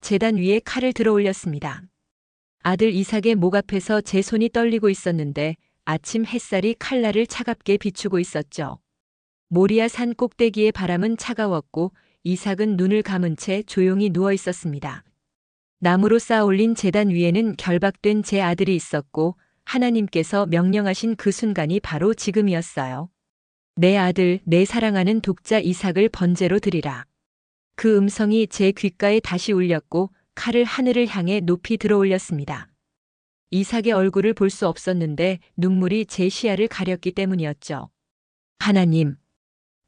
제단 위에 칼을 들어 올렸습니다. 아들 이삭의 목 앞에서 제 손이 떨리고 있었는데 아침 햇살이 칼날을 차갑게 비추고 있었죠. 모리아 산 꼭대기의 바람은 차가웠고 이삭은 눈을 감은 채 조용히 누워 있었습니다. 나무로 쌓아 올린 제단 위에는 결박된 제 아들이 있었고 하나님께서 명령하신 그 순간이 바로 지금이었어요. 내 아들, 내 사랑하는 독자 이삭을 번제로 드리라. 그 음성이 제 귓가에 다시 울렸고 칼을 하늘을 향해 높이 들어 올렸습니다. 이삭의 얼굴을 볼 수 없었는데 눈물이 제 시야를 가렸기 때문이었죠. 하나님.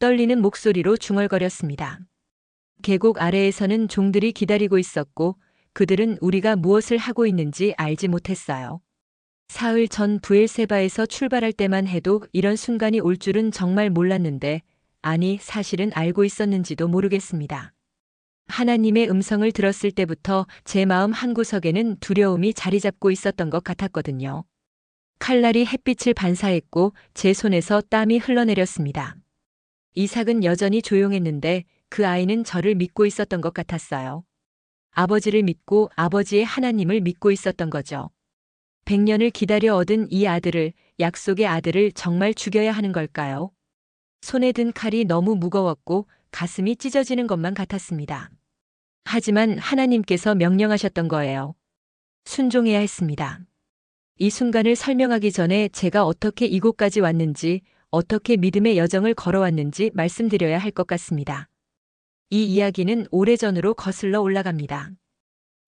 떨리는 목소리로 중얼거렸습니다. 계곡 아래에서는 종들이 기다리고 있었고 그들은 우리가 무엇을 하고 있는지 알지 못했어요. 사흘 전 부엘세바에서 출발할 때만 해도 이런 순간이 올 줄은 정말 몰랐는데, 아니 사실은 알고 있었는지도 모르겠습니다. 하나님의 음성을 들었을 때부터 제 마음 한구석에는 두려움이 자리 잡고 있었던 것 같았거든요. 칼날이 햇빛을 반사했고 제 손에서 땀이 흘러내렸습니다. 이삭은 여전히 조용했는데 그 아이는 저를 믿고 있었던 것 같았어요. 아버지를 믿고 아버지의 하나님을 믿고 있었던 거죠. 100년을 기다려 얻은 이 아들을, 약속의 아들을 정말 죽여야 하는 걸까요? 손에 든 칼이 너무 무거웠고 가슴이 찢어지는 것만 같았습니다. 하지만 하나님께서 명령하셨던 거예요. 순종해야 했습니다. 이 순간을 설명하기 전에 제가 어떻게 이곳까지 왔는지, 어떻게 믿음의 여정을 걸어왔는지 말씀드려야 할 것 같습니다. 이 이야기는 오래전으로 거슬러 올라갑니다.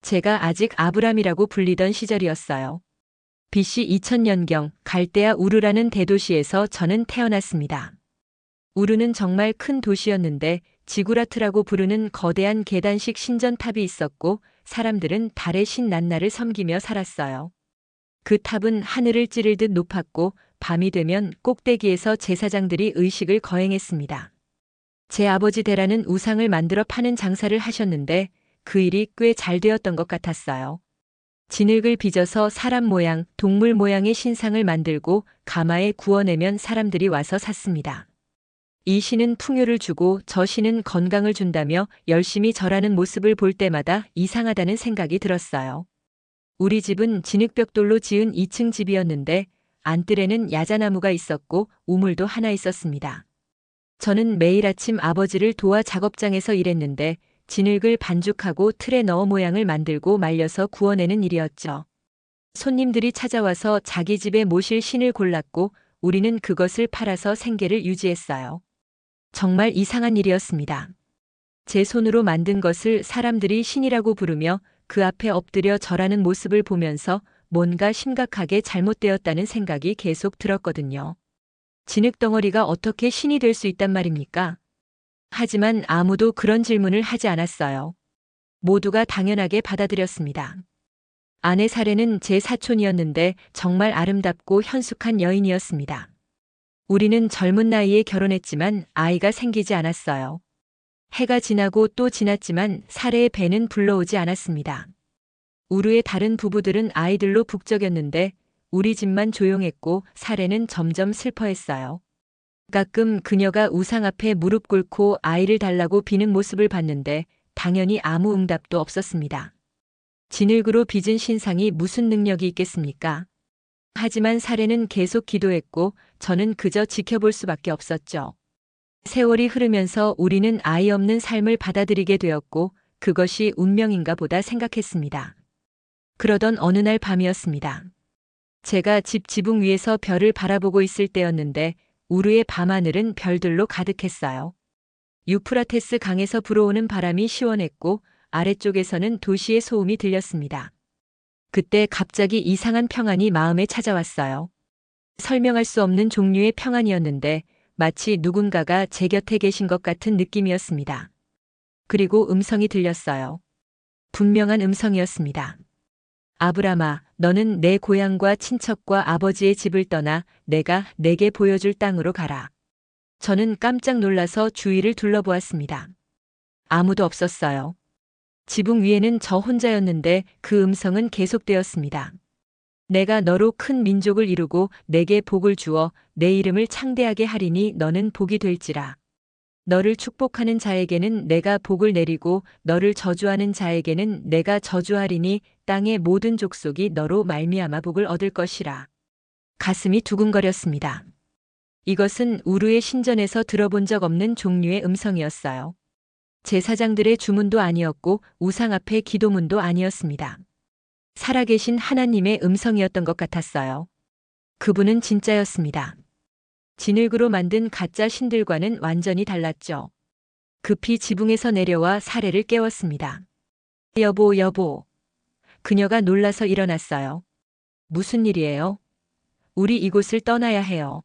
제가 아직 아브람이라고 불리던 시절이었어요. BC 2000년경 갈대아 우르라는 대도시에서 저는 태어났습니다. 우르는 정말 큰 도시였는데 지구라트라고 부르는 거대한 계단식 신전탑이 있었고 사람들은 달의 신 난나를 섬기며 살았어요. 그 탑은 하늘을 찌를 듯 높았고 밤이 되면 꼭대기에서 제사장들이 의식을 거행했습니다. 제 아버지 데라는 우상을 만들어 파는 장사를 하셨는데 그 일이 꽤 잘 되었던 것 같았어요. 진흙을 빚어서 사람 모양, 동물 모양의 신상을 만들고 가마에 구워내면 사람들이 와서 샀습니다. 이 신은 풍요를 주고 저 신은 건강을 준다며 열심히 절하는 모습을 볼 때마다 이상하다는 생각이 들었어요. 우리 집은 진흙벽돌로 지은 2층 집이었는데 안뜰에는 야자나무가 있었고 우물도 하나 있었습니다. 저는 매일 아침 아버지를 도와 작업장에서 일했는데 진흙을 반죽하고 틀에 넣어 모양을 만들고 말려서 구워내는 일이었죠. 손님들이 찾아와서 자기 집에 모실 신을 골랐고 우리는 그것을 팔아서 생계를 유지했어요. 정말 이상한 일이었습니다. 제 손으로 만든 것을 사람들이 신이라고 부르며 그 앞에 엎드려 절하는 모습을 보면서 뭔가 심각하게 잘못되었다는 생각이 계속 들었거든요. 진흙덩어리가 어떻게 신이 될 수 있단 말입니까? 하지만 아무도 그런 질문을 하지 않았어요. 모두가 당연하게 받아들였습니다. 아내 사례는 제 사촌이었는데 정말 아름답고 현숙한 여인이었습니다. 우리는 젊은 나이에 결혼했지만 아이가 생기지 않았어요. 해가 지나고 또 지났지만 사례의 배는 불러오지 않았습니다. 우르의 다른 부부들은 아이들로 북적였는데 우리 집만 조용했고 사례는 점점 슬퍼했어요. 가끔 그녀가 우상 앞에 무릎 꿇고 아이를 달라고 비는 모습을 봤는데 당연히 아무 응답도 없었습니다. 진흙으로 빚은 신상이 무슨 능력이 있겠습니까? 하지만 사례는 계속 기도했고 저는 그저 지켜볼 수밖에 없었죠. 세월이 흐르면서 우리는 아이 없는 삶을 받아들이게 되었고 그것이 운명인가 보다 생각했습니다. 그러던 어느 날 밤이었습니다. 제가 집 지붕 위에서 별을 바라보고 있을 때였는데 우르의 밤하늘은 별들로 가득했어요. 유프라테스 강에서 불어오는 바람이 시원했고 아래쪽에서는 도시의 소음이 들렸습니다. 그때 갑자기 이상한 평안이 마음에 찾아왔어요. 설명할 수 없는 종류의 평안이었는데 마치 누군가가 제 곁에 계신 것 같은 느낌이었습니다. 그리고 음성이 들렸어요. 분명한 음성이었습니다. 아브라마, 너는 내 고향과 친척과 아버지의 집을 떠나 내가 내게 보여줄 땅으로 가라. 저는 깜짝 놀라서 주위를 둘러보았습니다. 아무도 없었어요. 지붕 위에는 저 혼자였는데 그 음성은 계속되었습니다. 내가 너로 큰 민족을 이루고 내게 복을 주어 내 이름을 창대하게 하리니 너는 복이 될지라. 너를 축복하는 자에게는 내가 복을 내리고 너를 저주하는 자에게는 내가 저주하리니 땅의 모든 족속이 너로 말미암아 복을 얻을 것이라. 가슴이 두근거렸습니다. 이것은 우루의 신전에서 들어본 적 없는 종류의 음성이었어요. 제사장들의 주문도 아니었고 우상 앞의 기도문도 아니었습니다. 살아계신 하나님의 음성이었던 것 같았어요. 그분은 진짜였습니다. 진흙으로 만든 가짜 신들과는 완전히 달랐죠. 급히 지붕에서 내려와 사례를 깨웠습니다. 여보, 여보. 그녀가 놀라서 일어났어요. 무슨 일이에요? 우리 이곳을 떠나야 해요.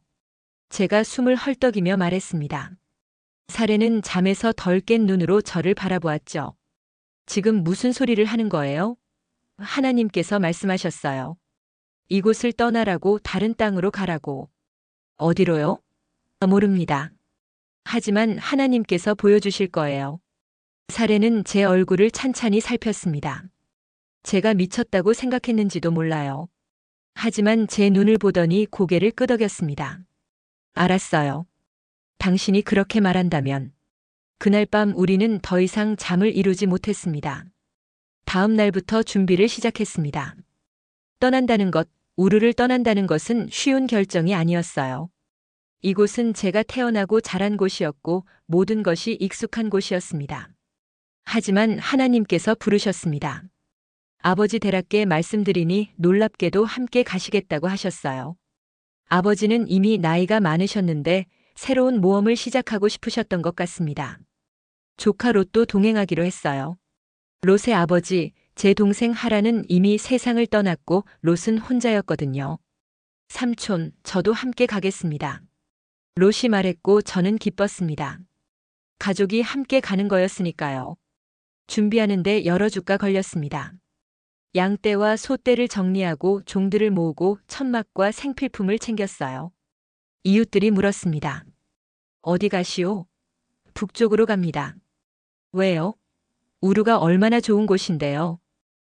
제가 숨을 헐떡이며 말했습니다. 사례는 잠에서 덜 깬 눈으로 저를 바라보았죠. 지금 무슨 소리를 하는 거예요? 하나님께서 말씀하셨어요. 이곳을 떠나라고, 다른 땅으로 가라고. 어디로요? 모릅니다. 하지만 하나님께서 보여주실 거예요. 사례는 제 얼굴을 찬찬히 살폈습니다. 제가 미쳤다고 생각했는지도 몰라요. 하지만 제 눈을 보더니 고개를 끄덕였습니다. 알았어요. 당신이 그렇게 말한다면. 그날 밤 우리는 더 이상 잠을 이루지 못했습니다. 다음 날부터 준비를 시작했습니다. 떠난다는 것, 우르를 떠난다는 것은 쉬운 결정이 아니었어요. 이곳은 제가 태어나고 자란 곳이었고 모든 것이 익숙한 곳이었습니다. 하지만 하나님께서 부르셨습니다. 아버지 대라께 말씀드리니 놀랍게도 함께 가시겠다고 하셨어요. 아버지는 이미 나이가 많으셨는데 새로운 모험을 시작하고 싶으셨던 것 같습니다. 조카 롯도 동행하기로 했어요. 롯의 아버지, 제 동생 하란은 이미 세상을 떠났고 롯은 혼자였거든요. 삼촌, 저도 함께 가겠습니다. 롯이 말했고 저는 기뻤습니다. 가족이 함께 가는 거였으니까요. 준비하는데 여러 주가 걸렸습니다. 양떼와 소떼를 정리하고 종들을 모으고 천막과 생필품을 챙겼어요. 이웃들이 물었습니다. 어디 가시오? 북쪽으로 갑니다. 왜요? 우루가 얼마나 좋은 곳인데요.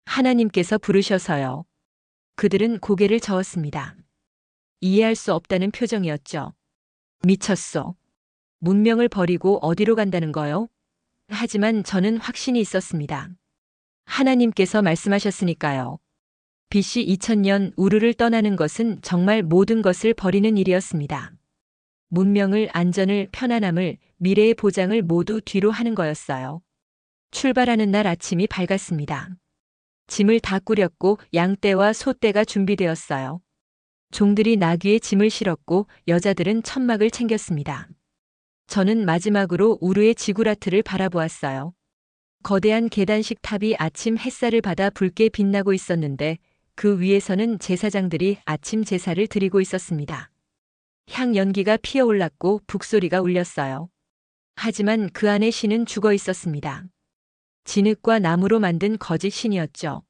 하나님께서 부르셔서요. 그들은 고개를 저었습니다. 이해할 수 없다는 표정이었죠. 미쳤어. 문명을 버리고 어디로 간다는 거요? 하지만 저는 확신이 있었습니다. 하나님께서 말씀하셨으니까요. BC 2000년 우르를 떠나는 것은 정말 모든 것을 버리는 일이었습니다. 문명을, 안전을, 편안함을, 미래의 보장을 모두 뒤로 하는 거였어요. 출발하는 날 아침이 밝았습니다. 짐을 다 꾸렸고 양떼와 소떼가 준비되었어요. 종들이 나귀에 짐을 실었고 여자들은 천막을 챙겼습니다. 저는 마지막으로 우르의 지구라트를 바라보았어요. 거대한 계단식 탑이 아침 햇살을 받아 붉게 빛나고 있었는데 그 위에서는 제사장들이 아침 제사를 드리고 있었습니다. 향 연기가 피어올랐고 북소리가 울렸어요. 하지만 그 안에 신은 죽어 있었습니다. 진흙과 나무로 만든 거짓 신이었죠.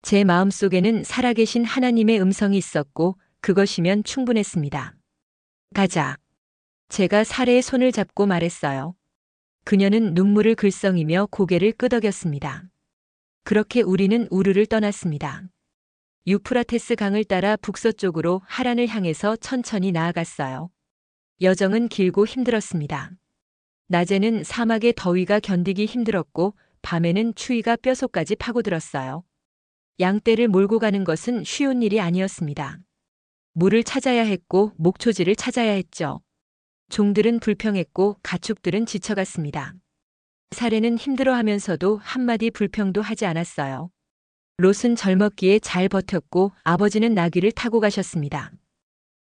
제 마음속에는 살아계신 하나님의 음성이 있었고 그것이면 충분했습니다. 가자. 제가 사례의 손을 잡고 말했어요. 그녀는 눈물을 글썽이며 고개를 끄덕였습니다. 그렇게 우리는 우르를 떠났습니다. 유프라테스 강을 따라 북서쪽으로 하란을 향해서 천천히 나아갔어요. 여정은 길고 힘들었습니다. 낮에는 사막의 더위가 견디기 힘들었고 밤에는 추위가 뼛속까지 파고들었어요. 양떼를 몰고 가는 것은 쉬운 일이 아니었습니다. 물을 찾아야 했고 목초지를 찾아야 했죠. 종들은 불평했고 가축들은 지쳐갔습니다. 사례는 힘들어하면서도 한마디 불평도 하지 않았어요. 롯은 젊었기에 잘 버텼고 아버지는 나귀를 타고 가셨습니다.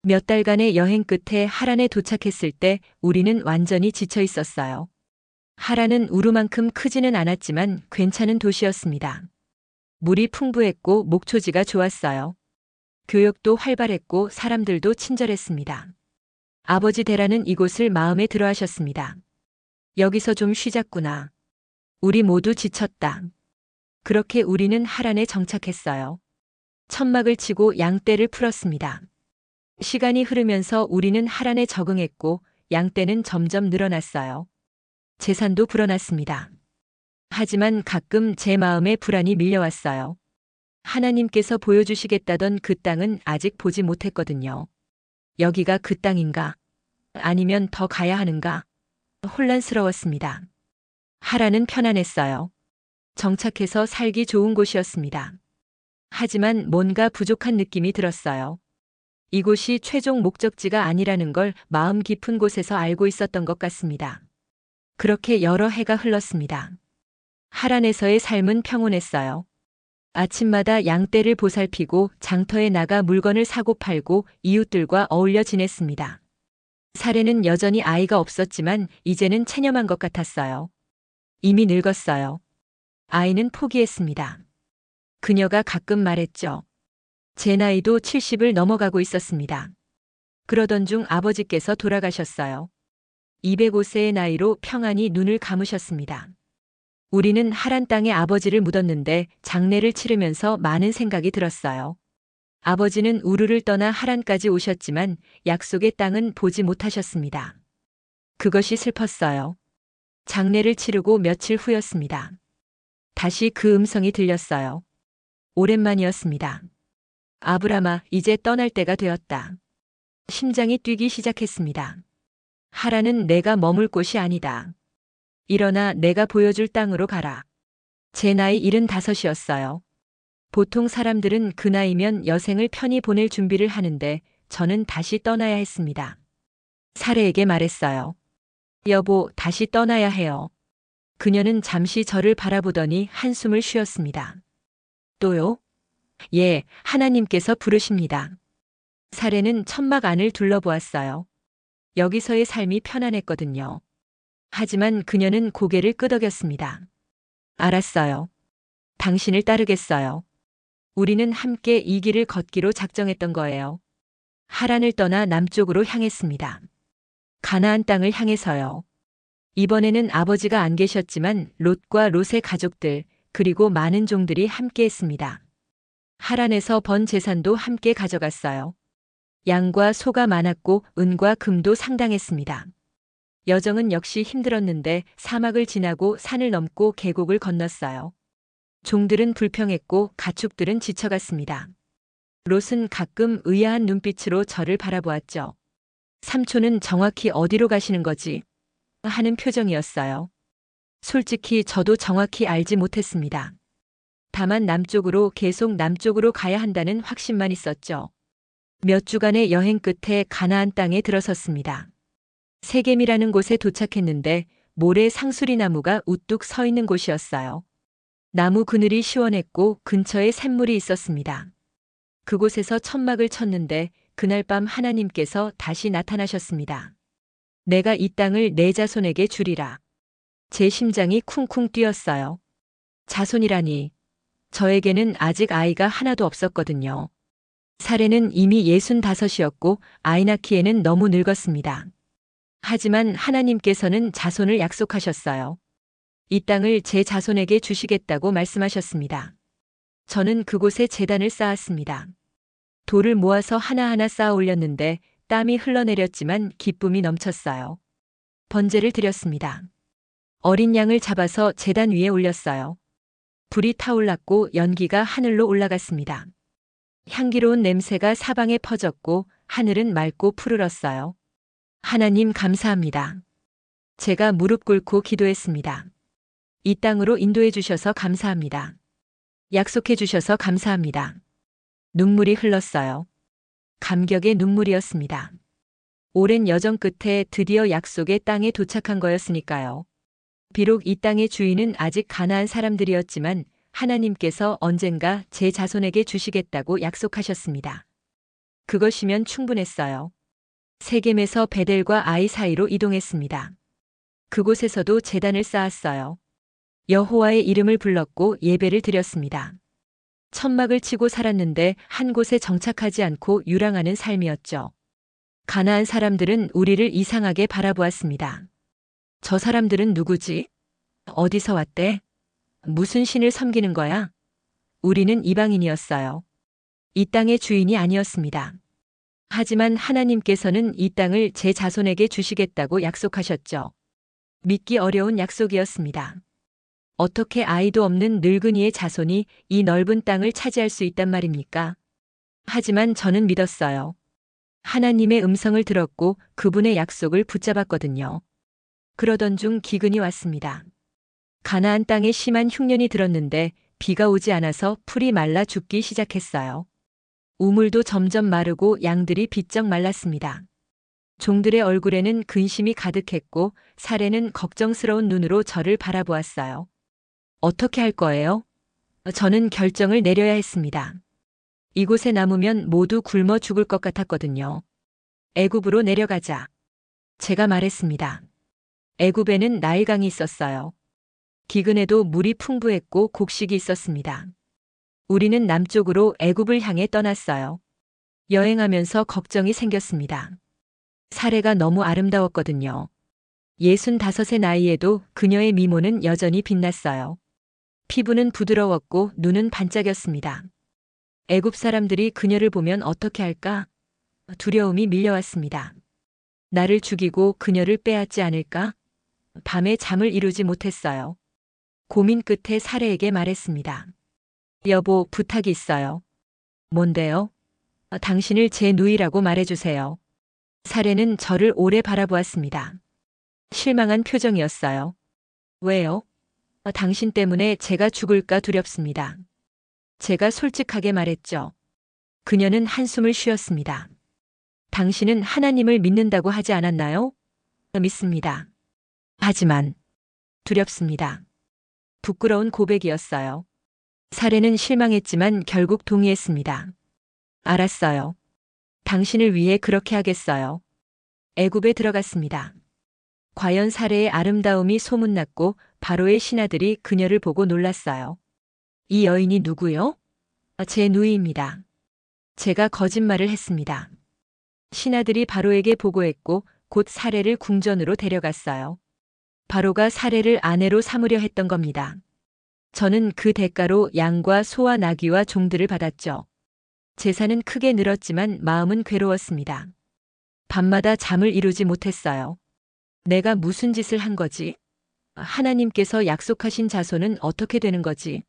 몇 달간의 여행 끝에 하란에 도착했을 때 우리는 완전히 지쳐 있었어요. 하란은 우루만큼 크지는 않았지만 괜찮은 도시였습니다. 물이 풍부했고 목초지가 좋았어요. 교역도 활발했고 사람들도 친절했습니다. 아버지 데라는 이곳을 마음에 들어 하셨습니다. 여기서 좀 쉬자꾸나. 우리 모두 지쳤다. 그렇게 우리는 하란에 정착했어요. 천막을 치고 양떼를 풀었습니다. 시간이 흐르면서 우리는 하란에 적응했고 양떼는 점점 늘어났어요. 재산도 불어났습니다. 하지만 가끔 제 마음에 불안이 밀려왔어요. 하나님께서 보여주시겠다던 그 땅은 아직 보지 못했거든요. 여기가 그 땅인가? 아니면 더 가야 하는가? 혼란스러웠습니다. 하라는 편안했어요. 정착해서 살기 좋은 곳이었습니다. 하지만 뭔가 부족한 느낌이 들었어요. 이곳이 최종 목적지가 아니라는 걸 마음 깊은 곳에서 알고 있었던 것 같습니다. 그렇게 여러 해가 흘렀습니다. 하란에서의 삶은 평온했어요. 아침마다 양떼를 보살피고 장터에 나가 물건을 사고 팔고 이웃들과 어울려 지냈습니다. 사례는 여전히 아이가 없었지만 이제는 체념한 것 같았어요. 이미 늙었어요. 아이는 포기했습니다. 그녀가 가끔 말했죠. 제 나이도 70을 넘어가고 있었습니다. 그러던 중 아버지께서 돌아가셨어요. 205세의 나이로 평안히 눈을 감으셨습니다. 우리는 하란 땅에 아버지를 묻었는데 장례를 치르면서 많은 생각이 들었어요. 아버지는 우르를 떠나 하란까지 오셨지만 약속의 땅은 보지 못하셨습니다. 그것이 슬펐어요. 장례를 치르고 며칠 후였습니다. 다시 그 음성이 들렸어요. 오랜만이었습니다. 아브라마, 이제 떠날 때가 되었다. 심장이 뛰기 시작했습니다. 하란은 내가 머물 곳이 아니다. 일어나 내가 보여줄 땅으로 가라. 제 나이 75이었어요. 보통 사람들은 그 나이면 여생을 편히 보낼 준비를 하는데 저는 다시 떠나야 했습니다. 사례에게 말했어요. 여보, 다시 떠나야 해요. 그녀는 잠시 저를 바라보더니 한숨을 쉬었습니다. 또요? 예, 하나님께서 부르십니다. 사례는 천막 안을 둘러보았어요. 여기서의 삶이 편안했거든요. 하지만 그녀는 고개를 끄덕였습니다. 알았어요. 당신을 따르겠어요. 우리는 함께 이 길을 걷기로 작정했던 거예요. 하란을 떠나 남쪽으로 향했습니다. 가나안 땅을 향해서요. 이번에는 아버지가 안 계셨지만 롯과 롯의 가족들, 그리고 많은 종들이 함께 했습니다. 하란에서 번 재산도 함께 가져갔어요. 양과 소가 많았고 은과 금도 상당했습니다. 여정은 역시 힘들었는데 사막을 지나고 산을 넘고 계곡을 건넜어요. 종들은 불평했고 가축들은 지쳐갔습니다. 롯은 가끔 의아한 눈빛으로 저를 바라보았죠. 삼촌은 정확히 어디로 가시는 거지? 하는 표정이었어요. 솔직히 저도 정확히 알지 못했습니다. 다만 남쪽으로 계속 남쪽으로 가야 한다는 확신만 있었죠. 몇 주간의 여행 끝에 가나안 땅에 들어섰습니다. 세겜이라는 곳에 도착했는데 모래 상수리 나무가 우뚝 서 있는 곳이었어요. 나무 그늘이 시원했고 근처에 샘물이 있었습니다. 그곳에서 천막을 쳤는데 그날 밤 하나님께서 다시 나타나셨습니다. 내가 이 땅을 내 자손에게 주리라. 제 심장이 쿵쿵 뛰었어요. 자손이라니. 저에게는 아직 아이가 하나도 없었거든요. 사례는 이미 65이었고 아이 낳기에는 너무 늙었습니다. 하지만 하나님께서는 자손을 약속하셨어요. 이 땅을 제 자손에게 주시겠다고 말씀하셨습니다. 저는 그곳에 제단을 쌓았습니다. 돌을 모아서 하나하나 쌓아 올렸는데 땀이 흘러내렸지만 기쁨이 넘쳤어요. 번제를 드렸습니다. 어린 양을 잡아서 제단 위에 올렸어요. 불이 타올랐고 연기가 하늘로 올라갔습니다. 향기로운 냄새가 사방에 퍼졌고 하늘은 맑고 푸르렀어요. 하나님 감사합니다. 제가 무릎 꿇고 기도했습니다. 이 땅으로 인도해 주셔서 감사합니다. 약속해 주셔서 감사합니다. 눈물이 흘렀어요. 감격의 눈물이었습니다. 오랜 여정 끝에 드디어 약속의 땅에 도착한 거였으니까요. 비록 이 땅의 주인은 아직 가나안 사람들이었지만 하나님께서 언젠가 제 자손에게 주시겠다고 약속하셨습니다. 그것이면 충분했어요. 세겜에서 베델과 아이 사이로 이동했습니다. 그곳에서도 제단을 쌓았어요. 여호와의 이름을 불렀고 예배를 드렸습니다. 천막을 치고 살았는데 한 곳에 정착하지 않고 유랑하는 삶이었죠. 가나안 사람들은 우리를 이상하게 바라보았습니다. 저 사람들은 누구지? 어디서 왔대? 무슨 신을 섬기는 거야? 우리는 이방인이었어요. 이 땅의 주인이 아니었습니다. 하지만 하나님께서는 이 땅을 제 자손에게 주시겠다고 약속하셨죠. 믿기 어려운 약속이었습니다. 어떻게 아이도 없는 늙은이의 자손이 이 넓은 땅을 차지할 수 있단 말입니까? 하지만 저는 믿었어요. 하나님의 음성을 들었고 그분의 약속을 붙잡았거든요. 그러던 중 기근이 왔습니다. 가나안 땅에 심한 흉년이 들었는데 비가 오지 않아서 풀이 말라 죽기 시작했어요. 우물도 점점 마르고 양들이 비쩍 말랐습니다. 종들의 얼굴에는 근심이 가득했고 사례는 걱정스러운 눈으로 저를 바라보았어요. 어떻게 할 거예요? 저는 결정을 내려야 했습니다. 이곳에 남으면 모두 굶어 죽을 것 같았거든요. 애굽으로 내려가자. 제가 말했습니다. 애굽에는 나일강이 있었어요. 기근에도 물이 풍부했고 곡식이 있었습니다. 우리는 남쪽으로 애굽을 향해 떠났어요. 여행하면서 걱정이 생겼습니다. 사례가 너무 아름다웠거든요. 65의 나이에도 그녀의 미모는 여전히 빛났어요. 피부는 부드러웠고 눈은 반짝였습니다. 애굽 사람들이 그녀를 보면 어떻게 할까? 두려움이 밀려왔습니다. 나를 죽이고 그녀를 빼앗지 않을까? 밤에 잠을 이루지 못했어요. 고민 끝에 사례에게 말했습니다. 여보, 부탁이 있어요. 뭔데요? 당신을 제 누이라고 말해주세요. 사례는 저를 오래 바라보았습니다. 실망한 표정이었어요. 왜요? 당신 때문에 제가 죽을까 두렵습니다. 제가 솔직하게 말했죠. 그녀는 한숨을 쉬었습니다. 당신은 하나님을 믿는다고 하지 않았나요? 믿습니다. 하지만 두렵습니다. 부끄러운 고백이었어요. 사례는 실망했지만 결국 동의했습니다. 알았어요. 당신을 위해 그렇게 하겠어요. 애굽에 들어갔습니다. 과연 사례의 아름다움이 소문났고 바로의 신하들이 그녀를 보고 놀랐어요. 이 여인이 누구요? 제 누이입니다. 제가 거짓말을 했습니다. 신하들이 바로에게 보고했고 곧 사례를 궁전으로 데려갔어요. 바로가 사례를 아내로 삼으려 했던 겁니다. 저는 그 대가로 양과 소와 나귀와 종들을 받았죠. 재산은 크게 늘었지만 마음은 괴로웠습니다. 밤마다 잠을 이루지 못했어요. 내가 무슨 짓을 한 거지? 하나님께서 약속하신 자손은 어떻게 되는 거지?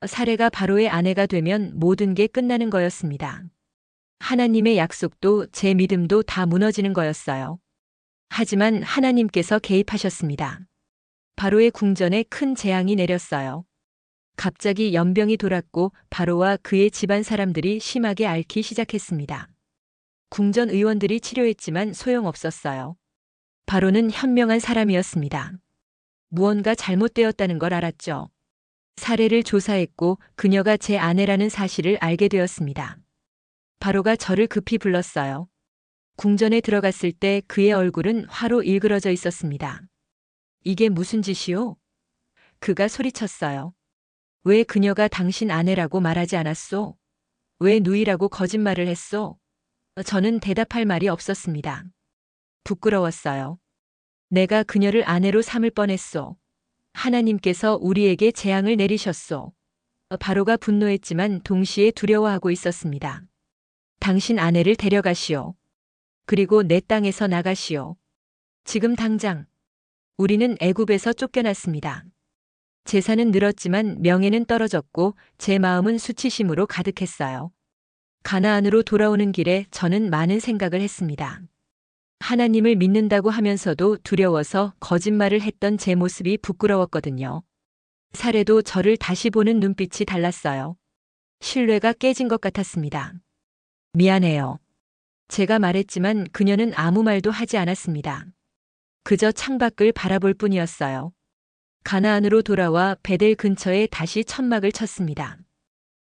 사례가 바로의 아내가 되면 모든 게 끝나는 거였습니다. 하나님의 약속도 제 믿음도 다 무너지는 거였어요. 하지만 하나님께서 개입하셨습니다. 바로의 궁전에 큰 재앙이 내렸어요. 갑자기 연병이 돌았고 바로와 그의 집안 사람들이 심하게 앓기 시작했습니다. 궁전 의원들이 치료했지만 소용없었어요. 바로는 현명한 사람이었습니다. 무언가 잘못되었다는 걸 알았죠. 사례를 조사했고 그녀가 제 아내라는 사실을 알게 되었습니다. 바로가 저를 급히 불렀어요. 궁전에 들어갔을 때 그의 얼굴은 화로 일그러져 있었습니다. 이게 무슨 짓이오? 그가 소리쳤어요. 왜 그녀가 당신 아내라고 말하지 않았소? 왜 누이라고 거짓말을 했소? 저는 대답할 말이 없었습니다. 부끄러웠어요. 내가 그녀를 아내로 삼을 뻔했소. 하나님께서 우리에게 재앙을 내리셨소. 바로가 분노했지만 동시에 두려워하고 있었습니다. 당신 아내를 데려가시오. 그리고 내 땅에서 나가시오. 지금 당장. 우리는 애굽에서 쫓겨났습니다. 재산은 늘었지만 명예는 떨어졌고 제 마음은 수치심으로 가득했어요. 가나안으로 돌아오는 길에 저는 많은 생각을 했습니다. 하나님을 믿는다고 하면서도 두려워서 거짓말을 했던 제 모습이 부끄러웠거든요. 사례도 저를 다시 보는 눈빛이 달랐어요. 신뢰가 깨진 것 같았습니다. 미안해요. 제가 말했지만 그녀는 아무 말도 하지 않았습니다. 그저 창밖을 바라볼 뿐이었어요. 가나안으로 돌아와 베델 근처에 다시 천막을 쳤습니다.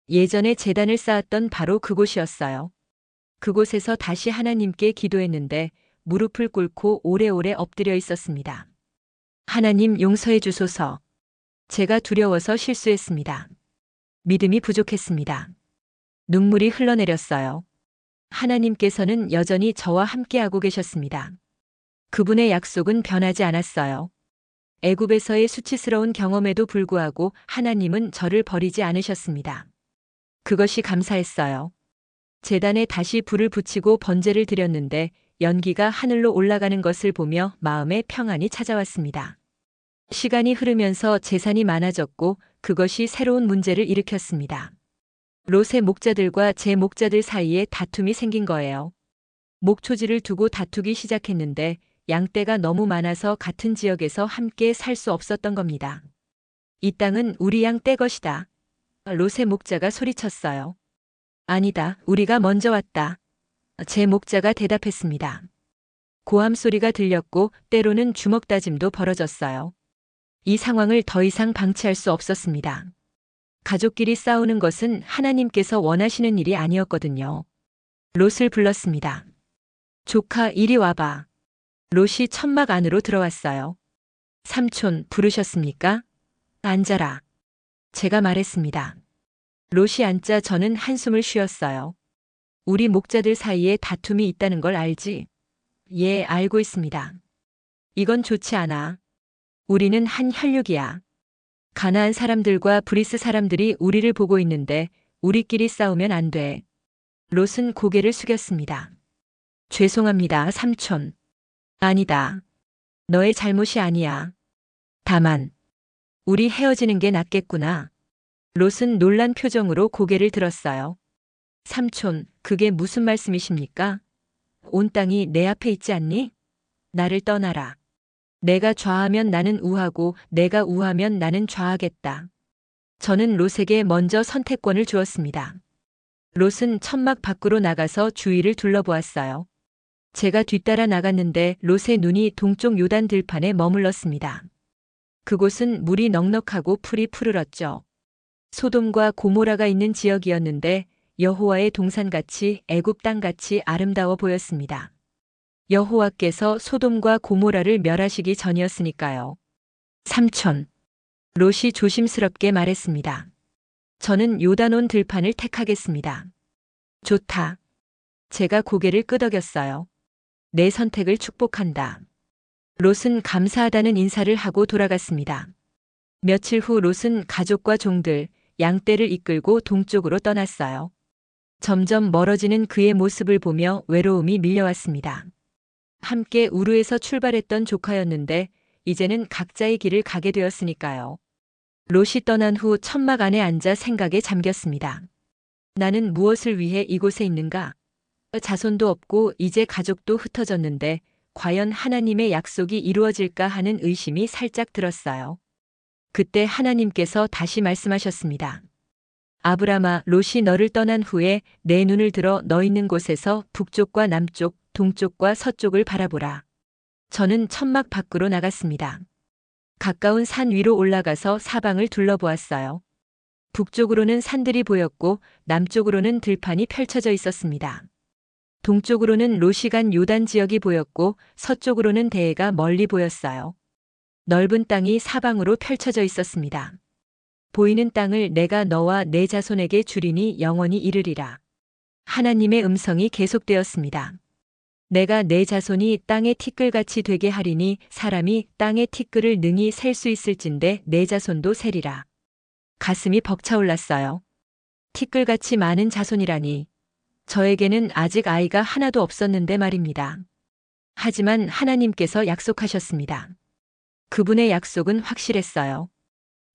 예전에 제단을 쌓았던 바로 그곳이었어요. 그곳에서 다시 하나님께 기도했는데 무릎을 꿇고 오래오래 엎드려 있었습니다. 하나님 용서해 주소서. 제가 두려워서 실수했습니다. 믿음이 부족했습니다. 눈물이 흘러내렸어요. 하나님께서는 여전히 저와 함께하고 계셨습니다. 그분의 약속은 변하지 않았어요. 애굽에서의 수치스러운 경험에도 불구하고 하나님은 저를 버리지 않으셨습니다. 그것이 감사했어요. 제단에 다시 불을 붙이고 번제를 드렸는데 연기가 하늘로 올라가는 것을 보며 마음에 평안이 찾아왔습니다. 시간이 흐르면서 재산이 많아졌고 그것이 새로운 문제를 일으켰습니다. 롯의 목자들과 제 목자들 사이에 다툼이 생긴 거예요. 목초지를 두고 다투기 시작했는데 양떼가 너무 많아서 같은 지역에서 함께 살 수 없었던 겁니다. 이 땅은 우리 양떼 것이다. 롯의 목자가 소리쳤어요. 아니다, 우리가 먼저 왔다. 제 목자가 대답했습니다. 고함 소리가 들렸고 때로는 주먹 다짐도 벌어졌어요. 이 상황을 더 이상 방치할 수 없었습니다. 가족끼리 싸우는 것은 하나님께서 원하시는 일이 아니었거든요. 롯을 불렀습니다. 조카, 이리 와봐. 롯이 천막 안으로 들어왔어요. 삼촌, 부르셨습니까? 앉아라. 제가 말했습니다. 롯이 앉자 저는 한숨을 쉬었어요. 우리 목자들 사이에 다툼이 있다는 걸 알지? 예, 알고 있습니다. 이건 좋지 않아. 우리는 한 혈육이야. 가나안 사람들과 브리스 사람들이 우리를 보고 있는데 우리끼리 싸우면 안 돼. 롯은 고개를 숙였습니다. 죄송합니다, 삼촌. 아니다. 너의 잘못이 아니야. 다만, 우리 헤어지는 게 낫겠구나. 롯은 놀란 표정으로 고개를 들었어요. 삼촌, 그게 무슨 말씀이십니까? 온 땅이 내 앞에 있지 않니? 나를 떠나라. 내가 좌하면 나는 우하고 내가 우하면 나는 좌하겠다. 저는 롯에게 먼저 선택권을 주었습니다. 롯은 천막 밖으로 나가서 주위를 둘러보았어요. 제가 뒤따라 나갔는데 롯의 눈이 동쪽 요단 들판에 머물렀습니다. 그곳은 물이 넉넉하고 풀이 푸르렀죠. 소돔과 고모라가 있는 지역이었는데 여호와의 동산같이 애굽 땅같이 아름다워 보였습니다. 여호와께서 소돔과 고모라를 멸하시기 전이었으니까요. 삼촌. 롯이 조심스럽게 말했습니다. 저는 요단온 들판을 택하겠습니다. 좋다. 제가 고개를 끄덕였어요. 내 선택을 축복한다. 롯은 감사하다는 인사를 하고 돌아갔습니다. 며칠 후 롯은 가족과 종들, 양떼를 이끌고 동쪽으로 떠났어요. 점점 멀어지는 그의 모습을 보며 외로움이 밀려왔습니다. 함께 우르에서 출발했던 조카였는데 이제는 각자의 길을 가게 되었으니까요. 롯이 떠난 후 천막 안에 앉아 생각에 잠겼습니다. 나는 무엇을 위해 이곳에 있는가? 자손도 없고 이제 가족도 흩어졌는데 과연 하나님의 약속이 이루어질까 하는 의심이 살짝 들었어요. 그때 하나님께서 다시 말씀하셨습니다. 아브라함아, 롯이 너를 떠난 후에 내 눈을 들어 너 있는 곳에서 북쪽과 남쪽, 동쪽과 서쪽을 바라보라. 저는 천막 밖으로 나갔습니다. 가까운 산 위로 올라가서 사방을 둘러보았어요. 북쪽으로는 산들이 보였고 남쪽으로는 들판이 펼쳐져 있었습니다. 동쪽으로는 롯이 간 요단 지역이 보였고 서쪽으로는 대해가 멀리 보였어요. 넓은 땅이 사방으로 펼쳐져 있었습니다. 보이는 땅을 내가 너와 내 자손에게 주리니 영원히 이르리라. 하나님의 음성이 계속되었습니다. 내가 내 자손이 땅의 티끌같이 되게 하리니 사람이 땅의 티끌을 능히 셀 수 있을진데 내 자손도 세리라. 가슴이 벅차올랐어요. 티끌같이 많은 자손이라니. 저에게는 아직 아이가 하나도 없었는데 말입니다. 하지만 하나님께서 약속하셨습니다. 그분의 약속은 확실했어요.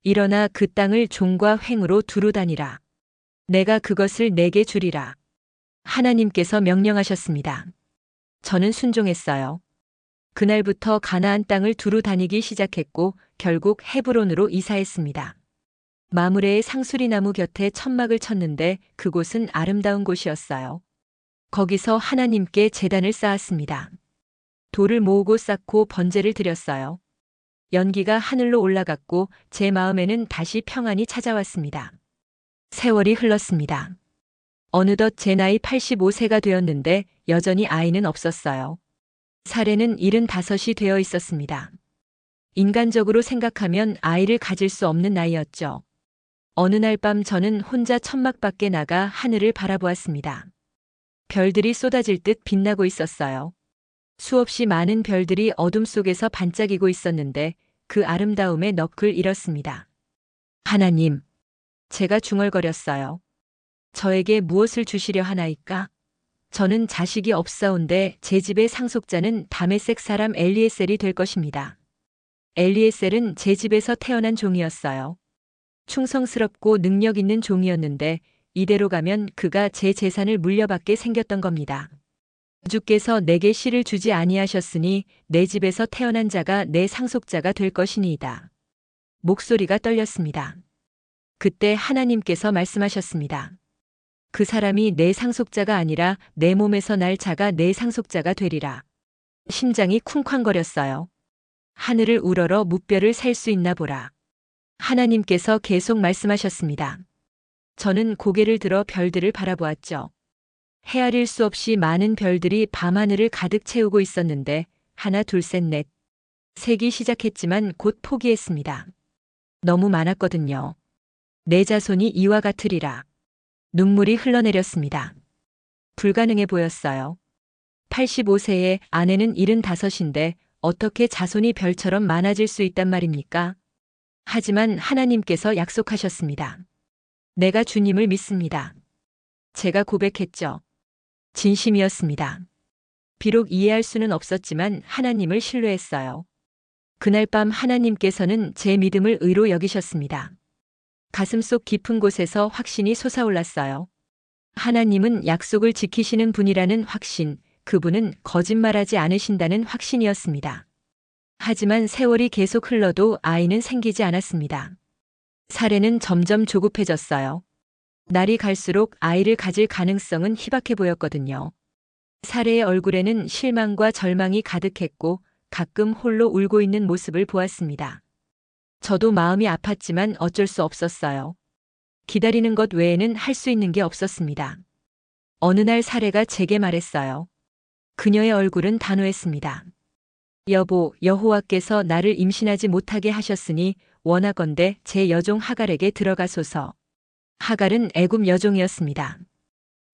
일어나 그 땅을 종과 횡으로 두루 다니라. 내가 그것을 내게 주리라. 하나님께서 명령하셨습니다. 저는 순종했어요. 그날부터 가나안 땅을 두루 다니기 시작했고 결국 헤브론으로 이사했습니다. 마므레의 상수리나무 곁에 천막을 쳤는데 그곳은 아름다운 곳이었어요. 거기서 하나님께 제단을 쌓았습니다. 돌을 모으고 쌓고 번제를 드렸어요. 연기가 하늘로 올라갔고 제 마음에는 다시 평안이 찾아왔습니다. 세월이 흘렀습니다. 어느덧 제 나이 85세가 되었는데 여전히 아이는 없었어요. 사례는 75이 되어 있었습니다. 인간적으로 생각하면 아이를 가질 수 없는 나이였죠. 어느 날 밤 저는 혼자 천막 밖에 나가 하늘을 바라보았습니다. 별들이 쏟아질 듯 빛나고 있었어요. 수없이 많은 별들이 어둠 속에서 반짝이고 있었는데 그 아름다움에 넋을 잃었습니다. 하나님, 제가 중얼거렸어요. 저에게 무엇을 주시려 하나이까? 저는 자식이 없사온데 제 집의 상속자는 다메섹 사람 엘리에셀이 될 것입니다. 엘리에셀은 제 집에서 태어난 종이었어요. 충성스럽고 능력 있는 종이었는데 이대로 가면 그가 제 재산을 물려받게 생겼던 겁니다. 주께서 내게 씨를 주지 아니하셨으니 내 집에서 태어난 자가 내 상속자가 될 것이니이다. 목소리가 떨렸습니다. 그때 하나님께서 말씀하셨습니다. 그 사람이 내 상속자가 아니라 내 몸에서 날 자가 내 상속자가 되리라. 심장이 쿵쾅거렸어요. 하늘을 우러러 무뼈를 셀 수 있나 보라. 하나님께서 계속 말씀하셨습니다. 저는 고개를 들어 별들을 바라보았죠. 헤아릴 수 없이 많은 별들이 밤하늘을 가득 채우고 있었는데 하나 둘 셋 넷. 세기 시작했지만 곧 포기했습니다. 너무 많았거든요. 내 자손이 이와 같으리라. 눈물이 흘러내렸습니다. 불가능해 보였어요. 85세에 아내는 75인데 어떻게 자손이 별처럼 많아질 수 있단 말입니까? 하지만 하나님께서 약속하셨습니다. 내가 주님을 믿습니다. 제가 고백했죠. 진심이었습니다. 비록 이해할 수는 없었지만 하나님을 신뢰했어요. 그날 밤 하나님께서는 제 믿음을 의로 여기셨습니다. 가슴속 깊은 곳에서 확신이 솟아올랐어요. 하나님은 약속을 지키시는 분이라는 확신, 그분은 거짓말하지 않으신다는 확신이었습니다. 하지만 세월이 계속 흘러도 아이는 생기지 않았습니다. 사례는 점점 조급해졌어요. 날이 갈수록 아이를 가질 가능성은 희박해 보였거든요. 사례의 얼굴에는 실망과 절망이 가득했고 가끔 홀로 울고 있는 모습을 보았습니다. 저도 마음이 아팠지만 어쩔 수 없었어요. 기다리는 것 외에는 할 수 있는 게 없었습니다. 어느 날 사례가 제게 말했어요. 그녀의 얼굴은 단호했습니다. 여보, 여호와께서 나를 임신하지 못하게 하셨으니 원하건대 제 여종 하갈에게 들어가소서. 하갈은 애굽 여종이었습니다.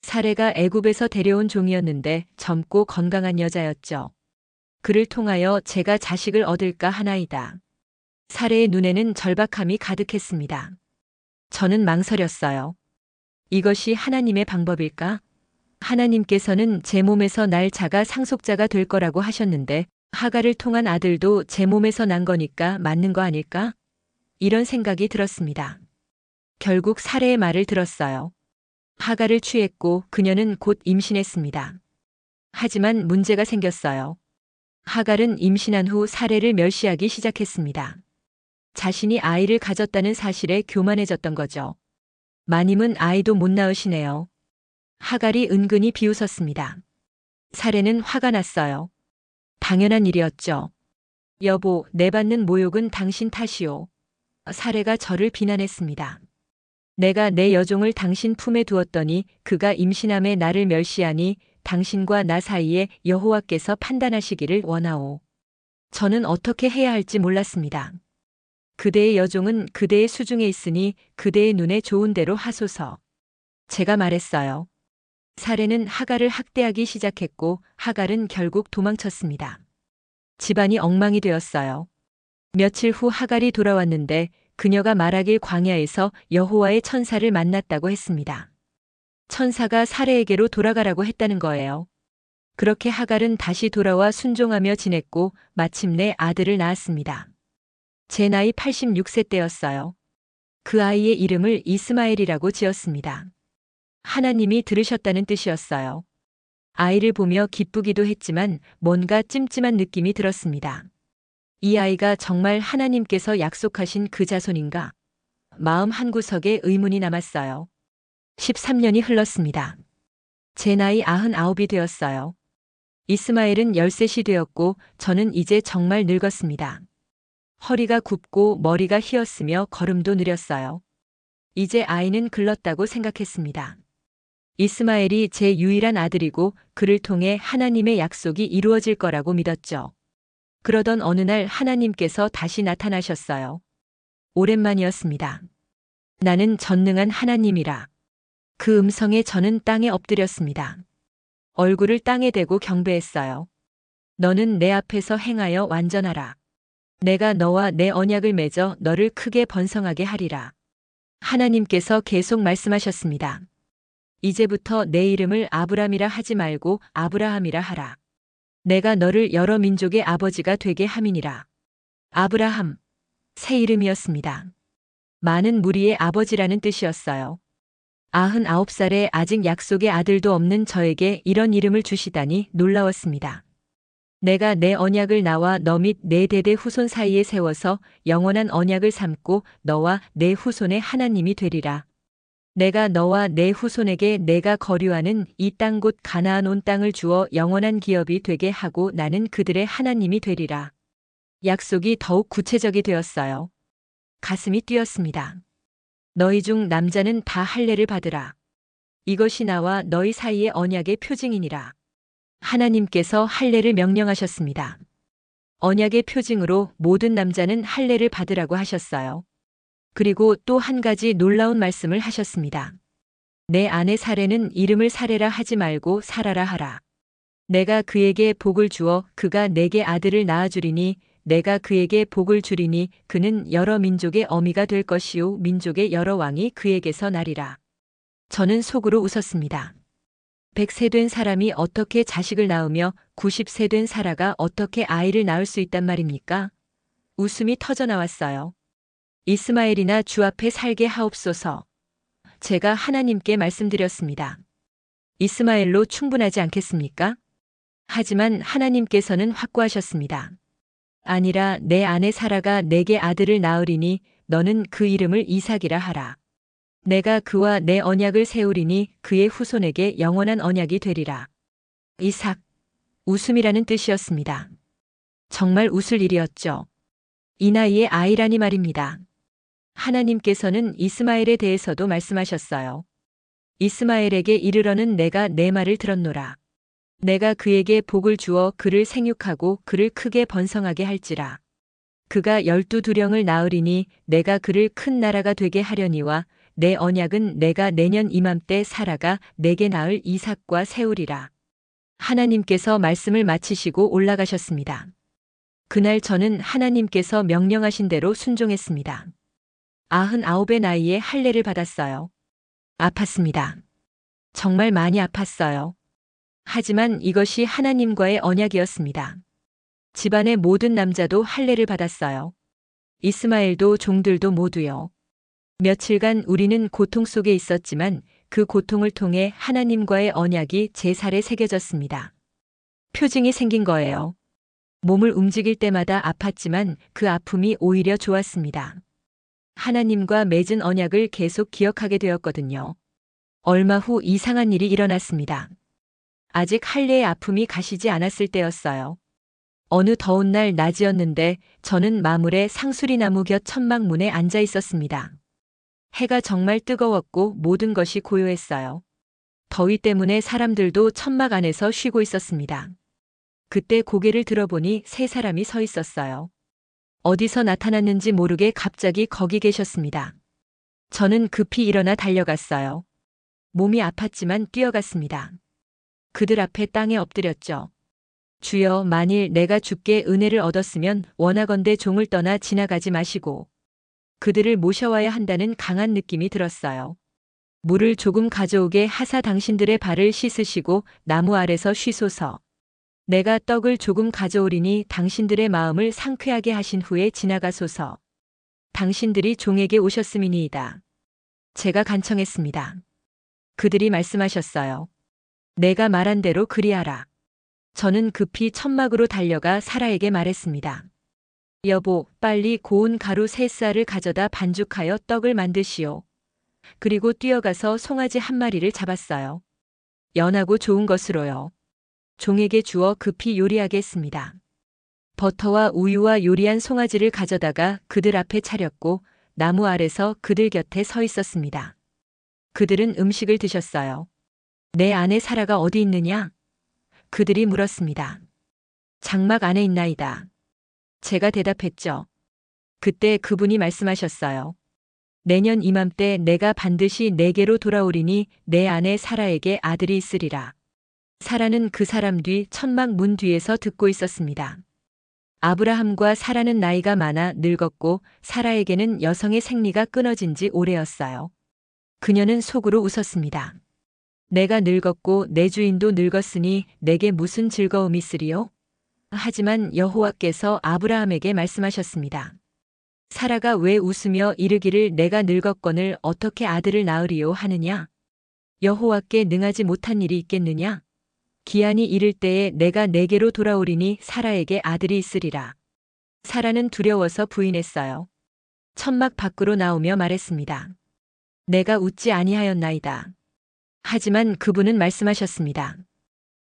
사례가 애굽에서 데려온 종이었는데 젊고 건강한 여자였죠. 그를 통하여 제가 자식을 얻을까 하나이다. 사례의 눈에는 절박함이 가득했습니다. 저는 망설였어요. 이것이 하나님의 방법일까? 하나님께서는 제 몸에서 날 자가 상속자가 될 거라고 하셨는데 하갈을 통한 아들도 제 몸에서 난 거니까 맞는 거 아닐까? 이런 생각이 들었습니다. 결국 사례의 말을 들었어요. 하갈을 취했고 그녀는 곧 임신했습니다. 하지만 문제가 생겼어요. 하갈은 임신한 후 사례를 멸시하기 시작했습니다. 자신이 아이를 가졌다는 사실에 교만해졌던 거죠. 마님은 아이도 못 낳으시네요. 하갈이 은근히 비웃었습니다. 사례는 화가 났어요. 당연한 일이었죠. 여보, 내 받는 모욕은 당신 탓이오. 사례가 저를 비난했습니다. 내가 내 여종을 당신 품에 두었더니 그가 임신함에 나를 멸시하니 당신과 나 사이에 여호와께서 판단하시기를 원하오. 저는 어떻게 해야 할지 몰랐습니다. 그대의 여종은 그대의 수중에 있으니 그대의 눈에 좋은 대로 하소서. 제가 말했어요. 사례는 하갈을 학대하기 시작했고 하갈은 결국 도망쳤습니다. 집안이 엉망이 되었어요. 며칠 후 하갈이 돌아왔는데 그녀가 말하길 광야에서 여호와의 천사를 만났다고 했습니다. 천사가 사례에게로 돌아가라고 했다는 거예요. 그렇게 하갈은 다시 돌아와 순종하며 지냈고 마침내 아들을 낳았습니다. 제 나이 86세 때였어요. 그 아이의 이름을 이스마엘이라고 지었습니다. 하나님이 들으셨다는 뜻이었어요. 아이를 보며 기쁘기도 했지만 뭔가 찜찜한 느낌이 들었습니다. 이 아이가 정말 하나님께서 약속하신 그 자손인가? 마음 한구석에 의문이 남았어요. 13년이 흘렀습니다. 제 나이 99이 되었어요. 이스마엘은 13이 되었고 저는 이제 정말 늙었습니다. 허리가 굽고 머리가 휘었으며 걸음도 느렸어요. 이제 아이는 글렀다고 생각했습니다. 이스마엘이 제 유일한 아들이고 그를 통해 하나님의 약속이 이루어질 거라고 믿었죠. 그러던 어느 날 하나님께서 다시 나타나셨어요. 오랜만이었습니다. 나는 전능한 하나님이라. 그 음성에 저는 땅에 엎드렸습니다. 얼굴을 땅에 대고 경배했어요. 너는 내 앞에서 행하여 완전하라. 내가 너와 내 언약을 맺어 너를 크게 번성하게 하리라. 하나님께서 계속 말씀하셨습니다. 이제부터 내 이름을 아브람이라 하지 말고 아브라함이라 하라. 내가 너를 여러 민족의 아버지가 되게 함이니라. 아브라함, 새 이름이었습니다. 많은 무리의 아버지라는 뜻이었어요. 99살에 아직 약속의 아들도 없는 저에게 이런 이름을 주시다니 놀라웠습니다. 내가 내 언약을 나와 너 및 내 대대 후손 사이에 세워서 영원한 언약을 삼고 너와 내 후손의 하나님이 되리라. 내가 너와 내 후손에게 내가 거류하는 이 땅 곧 가나안 온 땅을 주어 영원한 기업이 되게 하고 나는 그들의 하나님이 되리라. 약속이 더욱 구체적이 되었어요. 가슴이 뛰었습니다. 너희 중 남자는 다 할례를 받으라. 이것이 나와 너희 사이의 언약의 표징이니라. 하나님께서 할례를 명령하셨습니다. 언약의 표징으로 모든 남자는 할례를 받으라고 하셨어요. 그리고 또 한 가지 놀라운 말씀을 하셨습니다. 내 아내 사레는 이름을 사레라 하지 말고 사라라 하라. 내가 그에게 복을 주어 그가 내게 아들을 낳아주리니 내가 그에게 복을 주리니 그는 여러 민족의 어미가 될 것이요 민족의 여러 왕이 그에게서 나리라. 저는 속으로 웃었습니다. 100세 된 사람이 어떻게 자식을 낳으며 90세 된 사라가 어떻게 아이를 낳을 수 있단 말입니까? 웃음이 터져 나왔어요. 이스마엘이나 주 앞에 살게 하옵소서. 제가 하나님께 말씀드렸습니다. 이스마엘로 충분하지 않겠습니까? 하지만 하나님께서는 확고하셨습니다. 아니라 내 아내 사라가 내게 아들을 낳으리니 너는 그 이름을 이삭이라 하라. 내가 그와 내 언약을 세우리니 그의 후손에게 영원한 언약이 되리라. 이삭, 웃음이라는 뜻이었습니다. 정말 웃을 일이었죠. 이 나이에 아이라니 말입니다. 하나님께서는 이스마엘에 대해서도 말씀하셨어요. 이스마엘에게 이르러는 내가 내 말을 들었노라. 내가 그에게 복을 주어 그를 생육하고 그를 크게 번성하게 할지라. 그가 12두령을 낳으리니 내가 그를 큰 나라가 되게 하려니와 내 언약은 내가 내년 이맘때 사라가 내게 낳을 이삭과 세우리라. 하나님께서 말씀을 마치시고 올라가셨습니다. 그날 저는 하나님께서 명령하신 대로 순종했습니다. 99의 나이에 할례를 받았어요. 아팠습니다. 정말 많이 아팠어요. 하지만 이것이 하나님과의 언약이었습니다. 집안의 모든 남자도 할례를 받았어요. 이스마엘도 종들도 모두요. 며칠간 우리는 고통 속에 있었지만 그 고통을 통해 하나님과의 언약이 제 살에 새겨졌습니다. 표징이 생긴 거예요. 몸을 움직일 때마다 아팠지만 그 아픔이 오히려 좋았습니다. 하나님과 맺은 언약을 계속 기억하게 되었거든요. 얼마 후 이상한 일이 일어났습니다. 아직 할례의 아픔이 가시지 않았을 때였어요. 어느 더운 날 낮이었는데 저는 마물의 상수리나무 곁 천막문에 앉아 있었습니다. 해가 정말 뜨거웠고 모든 것이 고요했어요. 더위 때문에 사람들도 천막 안에서 쉬고 있었습니다. 그때 고개를 들어보니 세 사람이 서 있었어요. 어디서 나타났는지 모르게 갑자기 거기 계셨습니다. 저는 급히 일어나 달려갔어요. 몸이 아팠지만 뛰어갔습니다. 그들 앞에 땅에 엎드렸죠. 주여, 만일 내가 주께 은혜를 얻었으면 원하건대 종을 떠나 지나가지 마시고. 그들을 모셔와야 한다는 강한 느낌이 들었어요. 물을 조금 가져오게 하사 당신들의 발을 씻으시고 나무 아래서 쉬소서. 내가 떡을 조금 가져오리니 당신들의 마음을 상쾌하게 하신 후에 지나가소서. 당신들이 종에게 오셨음이니이다. 제가 간청했습니다. 그들이 말씀하셨어요. 내가 말한 대로 그리하라. 저는 급히 천막으로 달려가 사라에게 말했습니다. 여보, 빨리 고운 가루 3쌀을 가져다 반죽하여 떡을 만드시오. 그리고 뛰어가서 송아지 한 마리를 잡았어요. 연하고 좋은 것으로요. 종에게 주어 급히 요리하겠습니다. 버터와 우유와 요리한 송아지를 가져다가 그들 앞에 차렸고 나무 아래서 그들 곁에 서 있었습니다. 그들은 음식을 드셨어요. 내 아내 사라가 어디 있느냐? 그들이 물었습니다. 장막 안에 있나이다. 제가 대답했죠. 그때 그분이 말씀하셨어요. 내년 이맘때 내가 반드시 내게로 돌아오리니 내 아내 사라에게 아들이 있으리라. 사라는 그 사람 뒤 천막 문 뒤에서 듣고 있었습니다. 아브라함과 사라는 나이가 많아 늙었고 사라에게는 여성의 생리가 끊어진 지 오래였어요. 그녀는 속으로 웃었습니다. 내가 늙었고 내 주인도 늙었으니 내게 무슨 즐거움이 있으리요? 하지만 여호와께서 아브라함에게 말씀하셨습니다. 사라가 왜 웃으며 이르기를 내가 늙었거늘 어떻게 아들을 낳으리요 하느냐? 여호와께 능하지 못한 일이 있겠느냐? 기한이 이를 때에 내가 내게로 돌아오리니 사라에게 아들이 있으리라. 사라는 두려워서 부인했어요. 천막 밖으로 나오며 말했습니다. 내가 웃지 아니하였나이다. 하지만 그분은 말씀하셨습니다.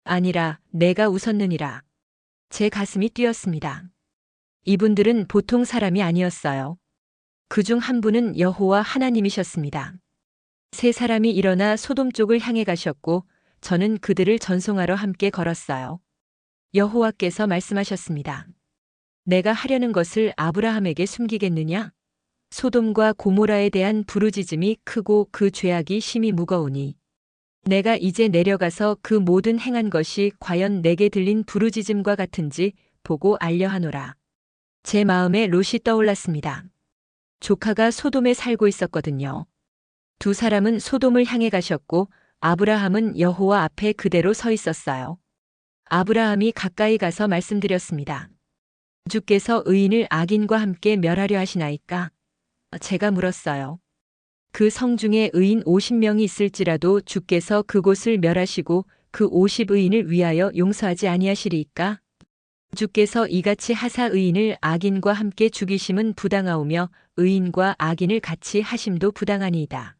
아니라 내가 웃었느니라. 제 가슴이 뛰었습니다. 이분들은 보통 사람이 아니었어요. 그중 한 분은 여호와 하나님이셨습니다. 세 사람이 일어나 소돔 쪽을 향해 가셨고 저는 그들을 전송하러 함께 걸었어요. 여호와께서 말씀하셨습니다. 내가 하려는 것을 아브라함에게 숨기겠느냐? 소돔과 고모라에 대한 부르짖음이 크고 그 죄악이 심히 무거우니 내가 이제 내려가서 그 모든 행한 것이 과연 내게 들린 부르짖음과 같은지 보고 알려하노라. 제 마음에 롯이 떠올랐습니다. 조카가 소돔에 살고 있었거든요. 두 사람은 소돔을 향해 가셨고 아브라함은 여호와 앞에 그대로 서 있었어요. 아브라함이 가까이 가서 말씀드렸습니다. 주께서 의인을 악인과 함께 멸하려 하시나이까? 제가 물었어요. 그 성 중에 의인 50명이 있을지라도 주께서 그곳을 멸하시고 그 50의인을 위하여 용서하지 아니하시리이까? 주께서 이같이 하사 의인을 악인과 함께 죽이심은 부당하오며 의인과 악인을 같이 하심도 부당하니이다.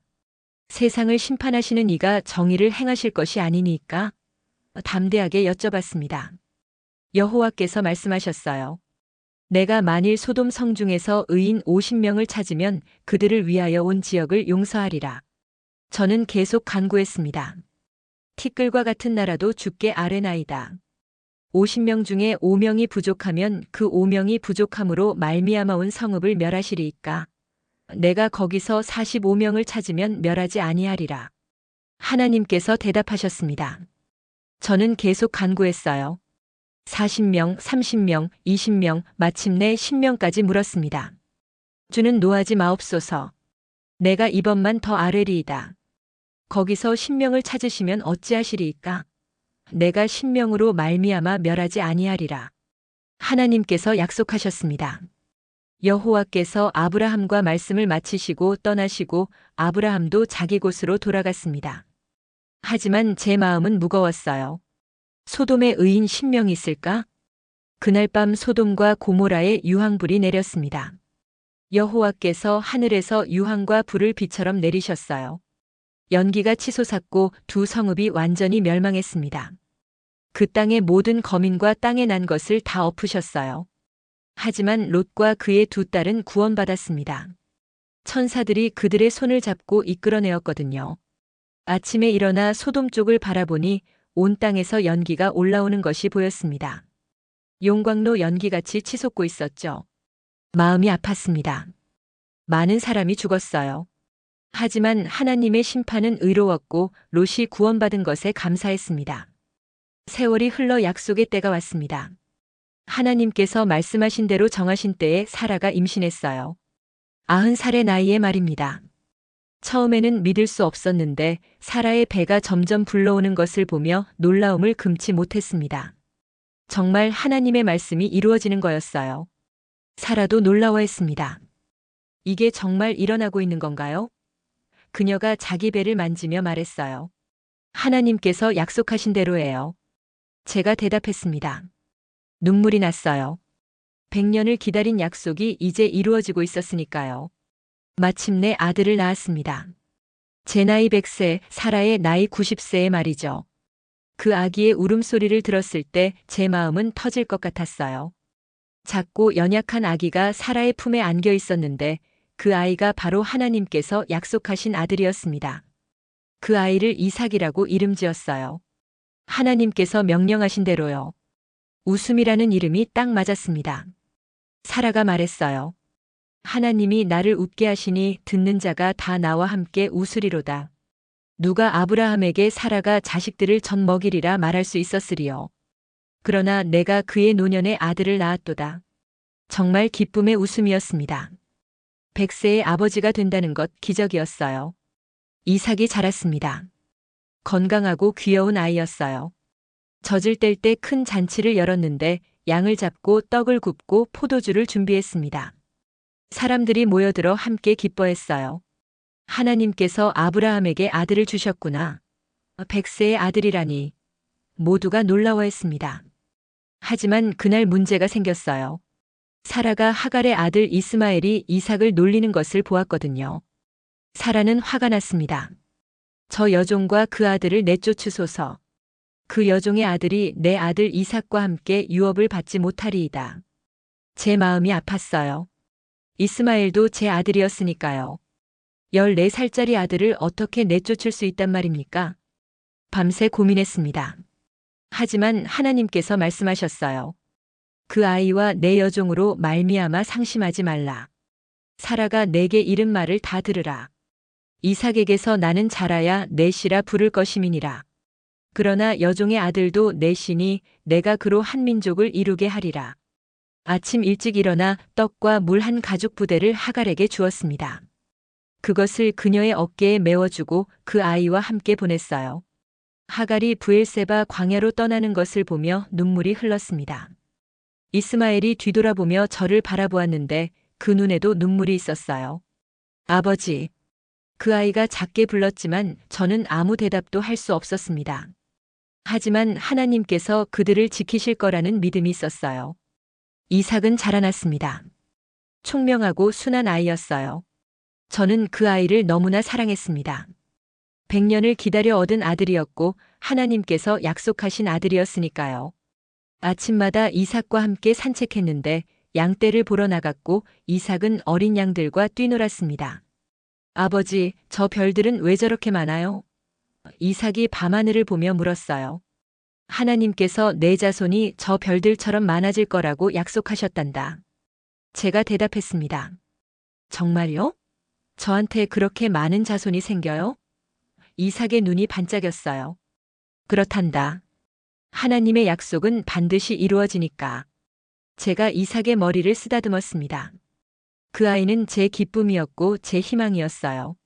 세상을 심판하시는 이가 정의를 행하실 것이 아니니까? 담대하게 여쭤봤습니다. 여호와께서 말씀하셨어요. 내가 만일 소돔 성 중에서 의인 50명을 찾으면 그들을 위하여 온 지역을 용서하리라. 저는 계속 간구했습니다. 티끌과 같은 나라도 주께 아뢰나이다. 50명 중에 5명이 부족하면 그 5명이 부족함으로 말미암아 온 성읍을 멸하시리이까? 내가 거기서 45명을 찾으면 멸하지 아니하리라. 하나님께서 대답하셨습니다. 저는 계속 간구했어요. 40명, 30명, 20명, 마침내 10명까지 물었습니다. 주는 노하지 마옵소서. 내가 이번만 더 아뢰리이다. 거기서 10명을 찾으시면 어찌하시리이까? 내가 10명으로 말미암아 멸하지 아니하리라. 하나님께서 약속하셨습니다. 여호와께서 아브라함과 말씀을 마치시고 떠나시고 아브라함도 자기 곳으로 돌아갔습니다. 하지만 제 마음은 무거웠어요. 소돔에 의인 10명이 있을까? 그날 밤 소돔과 고모라에 유황불이 내렸습니다. 여호와께서 하늘에서 유황과 불을 비처럼 내리셨어요. 연기가 치솟았고 두 성읍이 완전히 멸망했습니다. 그 땅의 모든 거민과 땅에 난 것을 다 엎으셨어요. 하지만 롯과 그의 두 딸은 구원받았습니다. 천사들이 그들의 손을 잡고 이끌어내었거든요. 아침에 일어나 소돔 쪽을 바라보니 온 땅에서 연기가 올라오는 것이 보였습니다. 용광로 연기같이 치솟고 있었죠. 마음이 아팠습니다. 많은 사람이 죽었어요. 하지만 하나님의 심판은 의로웠고 롯이 구원받은 것에 감사했습니다. 세월이 흘러 약속의 때가 왔습니다. 하나님께서 말씀하신 대로 정하신 때에 사라가 임신했어요. 90살의 나이에 말입니다. 처음에는 믿을 수 없었는데 사라의 배가 점점 불러오는 것을 보며 놀라움을 금치 못했습니다. 정말 하나님의 말씀이 이루어지는 거였어요. 사라도 놀라워했습니다. 이게 정말 일어나고 있는 건가요? 그녀가 자기 배를 만지며 말했어요. 하나님께서 약속하신 대로예요. 제가 대답했습니다. 눈물이 났어요. 100년을 기다린 약속이 이제 이루어지고 있었으니까요. 마침내 아들을 낳았습니다. 제 나이 100세, 사라의 나이 90세의 말이죠. 그 아기의 울음소리를 들었을 때 제 마음은 터질 것 같았어요. 작고 연약한 아기가 사라의 품에 안겨 있었는데 그 아이가 바로 하나님께서 약속하신 아들이었습니다. 그 아이를 이삭이라고 이름 지었어요. 하나님께서 명령하신 대로요. 웃음이라는 이름이 딱 맞았습니다. 사라가 말했어요. 하나님이 나를 웃게 하시니 듣는 자가 다 나와 함께 웃으리로다. 누가 아브라함에게 사라가 자식들을 젖 먹이리라 말할 수 있었으리요. 그러나 내가 그의 노년에 아들을 낳았도다. 정말 기쁨의 웃음이었습니다. 100세의 아버지가 된다는 것 기적이었어요. 이삭이 자랐습니다. 건강하고 귀여운 아이였어요. 젖을 뗄 때 큰 잔치를 열었는데 양을 잡고 떡을 굽고 포도주를 준비했습니다. 사람들이 모여들어 함께 기뻐했어요. 하나님께서 아브라함에게 아들을 주셨구나. 100세의 아들이라니. 모두가 놀라워했습니다. 하지만 그날 문제가 생겼어요. 사라가 하갈의 아들 이스마엘이 이삭을 놀리는 것을 보았거든요. 사라는 화가 났습니다. 저 여종과 그 아들을 내쫓으소서. 그 여종의 아들이 내 아들 이삭과 함께 유업을 받지 못하리이다. 제 마음이 아팠어요. 이스마엘도 제 아들이었으니까요. 14살짜리 아들을 어떻게 내쫓을 수 있단 말입니까? 밤새 고민했습니다. 하지만 하나님께서 말씀하셨어요. 그 아이와 내 여종으로 말미암아 상심하지 말라. 사라가 내게 이른 말을 다 들으라. 이삭에게서 나는 자라야 내 씨라 부를 것임이니라. 그러나 여종의 아들도 내 씨니 내가 그로 한 민족을 이루게 하리라. 아침 일찍 일어나 떡과 물 한 가죽 부대를 하갈에게 주었습니다. 그것을 그녀의 어깨에 메워주고 그 아이와 함께 보냈어요. 하갈이 브엘세바 광야로 떠나는 것을 보며 눈물이 흘렀습니다. 이스마엘이 뒤돌아보며 저를 바라보았는데 그 눈에도 눈물이 있었어요. 아버지. 그 아이가 작게 불렀지만 저는 아무 대답도 할 수 없었습니다. 하지만 하나님께서 그들을 지키실 거라는 믿음이 있었어요. 이삭은 자라났습니다. 총명하고 순한 아이였어요. 저는 그 아이를 너무나 사랑했습니다. 100년을 기다려 얻은 아들이었고 하나님께서 약속하신 아들이었으니까요. 아침마다 이삭과 함께 산책했는데 양떼를 보러 나갔고 이삭은 어린 양들과 뛰놀았습니다. 아버지, 저 별들은 왜 저렇게 많아요? 이삭이 밤하늘을 보며 물었어요. 하나님께서 내 자손이 저 별들처럼 많아질 거라고 약속하셨단다. 제가 대답했습니다. 정말요? 저한테 그렇게 많은 자손이 생겨요? 이삭의 눈이 반짝였어요. 그렇단다. 하나님의 약속은 반드시 이루어지니까. 제가 이삭의 머리를 쓰다듬었습니다. 그 아이는 제 기쁨이었고 제 희망이었어요.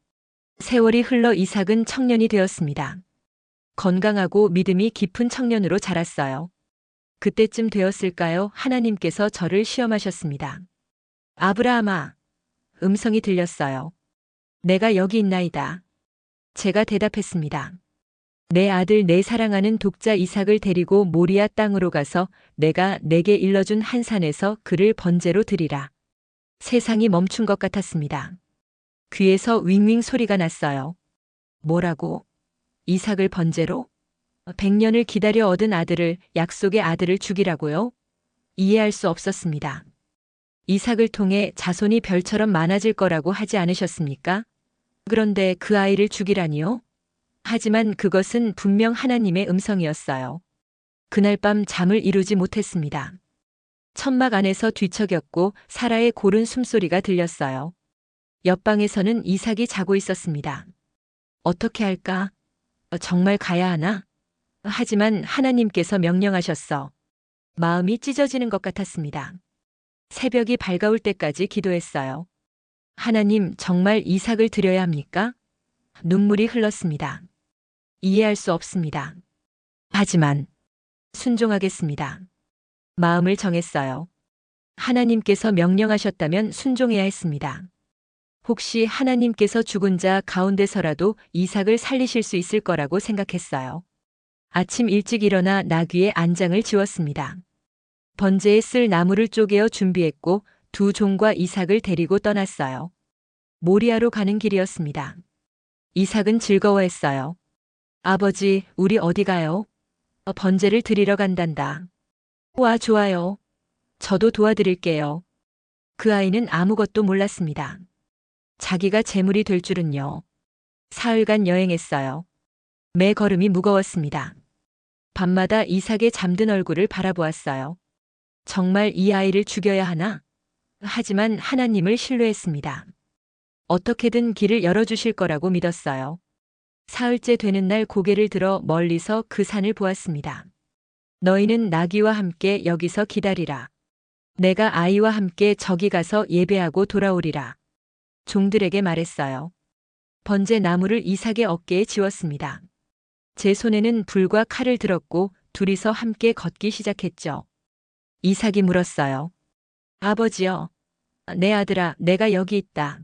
세월이 흘러 이삭은 청년이 되었습니다. 건강하고 믿음이 깊은 청년으로 자랐어요. 그때쯤 되었을까요? 하나님께서 저를 시험하셨습니다. 아브라함아. 음성이 들렸어요. 내가 여기 있나이다. 제가 대답했습니다. 내 아들 내 사랑하는 독자 이삭을 데리고 모리아 땅으로 가서 내가 내게 일러준 한 산에서 그를 번제로 드리라. 세상이 멈춘 것 같았습니다. 귀에서 윙윙 소리가 났어요. 뭐라고? 이삭을 번제로? 100년을 기다려 얻은 아들을, 약속의 아들을 죽이라고요? 이해할 수 없었습니다. 이삭을 통해 자손이 별처럼 많아질 거라고 하지 않으셨습니까? 그런데 그 아이를 죽이라니요? 하지만 그것은 분명 하나님의 음성이었어요. 그날 밤 잠을 이루지 못했습니다. 천막 안에서 뒤척였고 사라의 고른 숨소리가 들렸어요. 옆방에서는 이삭이 자고 있었습니다. 어떻게 할까? 정말 가야 하나? 하지만 하나님께서 명령하셨어. 마음이 찢어지는 것 같았습니다. 새벽이 밝아올 때까지 기도했어요. 하나님, 정말 이삭을 드려야 합니까? 눈물이 흘렀습니다. 이해할 수 없습니다. 하지만 순종하겠습니다. 마음을 정했어요. 하나님께서 명령하셨다면 순종해야 했습니다. 혹시 하나님께서 죽은 자 가운데서라도 이삭을 살리실 수 있을 거라고 생각했어요. 아침 일찍 일어나 나귀의 안장을 지웠습니다. 번제에 쓸 나무를 쪼개어 준비했고 두 종과 이삭을 데리고 떠났어요. 모리아로 가는 길이었습니다. 이삭은 즐거워했어요. 아버지, 우리 어디 가요? 번제를 드리러 간단다. 와, 좋아요. 저도 도와드릴게요. 그 아이는 아무것도 몰랐습니다. 자기가 제물이 될 줄은요. 사흘간 여행했어요. 매 걸음이 무거웠습니다. 밤마다 이삭의 잠든 얼굴을 바라보았어요. 정말 이 아이를 죽여야 하나? 하지만 하나님을 신뢰했습니다. 어떻게든 길을 열어주실 거라고 믿었어요. 사흘째 되는 날 고개를 들어 멀리서 그 산을 보았습니다. 너희는 나귀와 함께 여기서 기다리라. 내가 아이와 함께 저기 가서 예배하고 돌아오리라. 종들에게 말했어요. 번제 나무를 이삭의 어깨에 지웠습니다. 제 손에는 불과 칼을 들었고 둘이서 함께 걷기 시작했죠. 이삭이 물었어요. 아버지여, 내 아들아, 내가 여기 있다.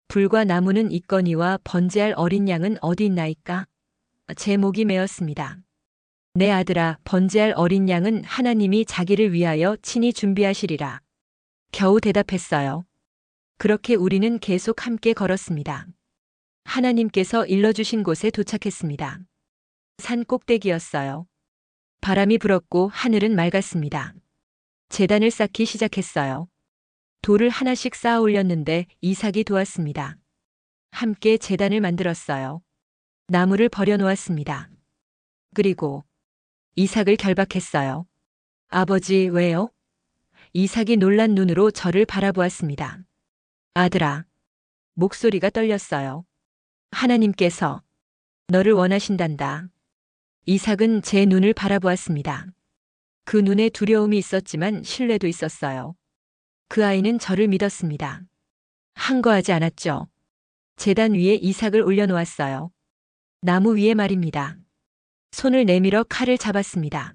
불과 나무는 있거니와 번제할 어린 양은 어디 있나이까? 제 목이 메었습니다. 내 아들아, 번제할 어린 양은 하나님이 자기를 위하여 친히 준비하시리라. 겨우 대답했어요. 그렇게 우리는 계속 함께 걸었습니다. 하나님께서 일러주신 곳에 도착했습니다. 산 꼭대기였어요. 바람이 불었고 하늘은 맑았습니다. 제단을 쌓기 시작했어요. 돌을 하나씩 쌓아 올렸는데 이삭이 도왔습니다. 함께 제단을 만들었어요. 나무를 버려놓았습니다. 그리고 이삭을 결박했어요. 아버지, 왜요? 이삭이 놀란 눈으로 저를 바라보았습니다. 아들아. 목소리가 떨렸어요. 하나님께서 너를 원하신단다. 이삭은 제 눈을 바라보았습니다. 그 눈에 두려움이 있었지만 신뢰도 있었어요. 그 아이는 저를 믿었습니다. 항거하지 않았죠. 제단 위에 이삭을 올려놓았어요. 나무 위에 말입니다. 손을 내밀어 칼을 잡았습니다.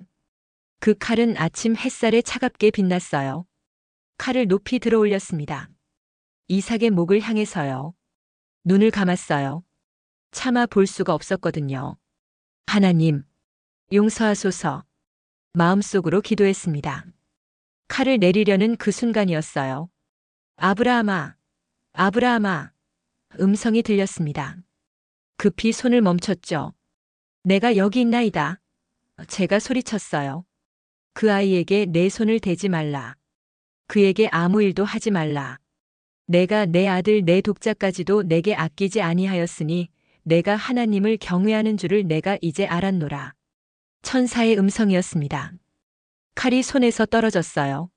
그 칼은 아침 햇살에 차갑게 빛났어요. 칼을 높이 들어 올렸습니다. 이삭의 목을 향해서요. 눈을 감았어요. 차마 볼 수가 없었거든요. 하나님, 용서하소서. 마음속으로 기도했습니다. 칼을 내리려는 그 순간이었어요. 아브라함아, 아브라함아. 음성이 들렸습니다. 급히 손을 멈췄죠. 내가 여기 있나이다. 제가 소리쳤어요. 그 아이에게 내 손을 대지 말라. 그에게 아무 일도 하지 말라. 내가 내 아들 내 독자까지도 내게 아끼지 아니하였으니 내가 하나님을 경외하는 줄을 내가 이제 알았노라. 천사의 음성이었습니다. 칼이 손에서 떨어졌어요.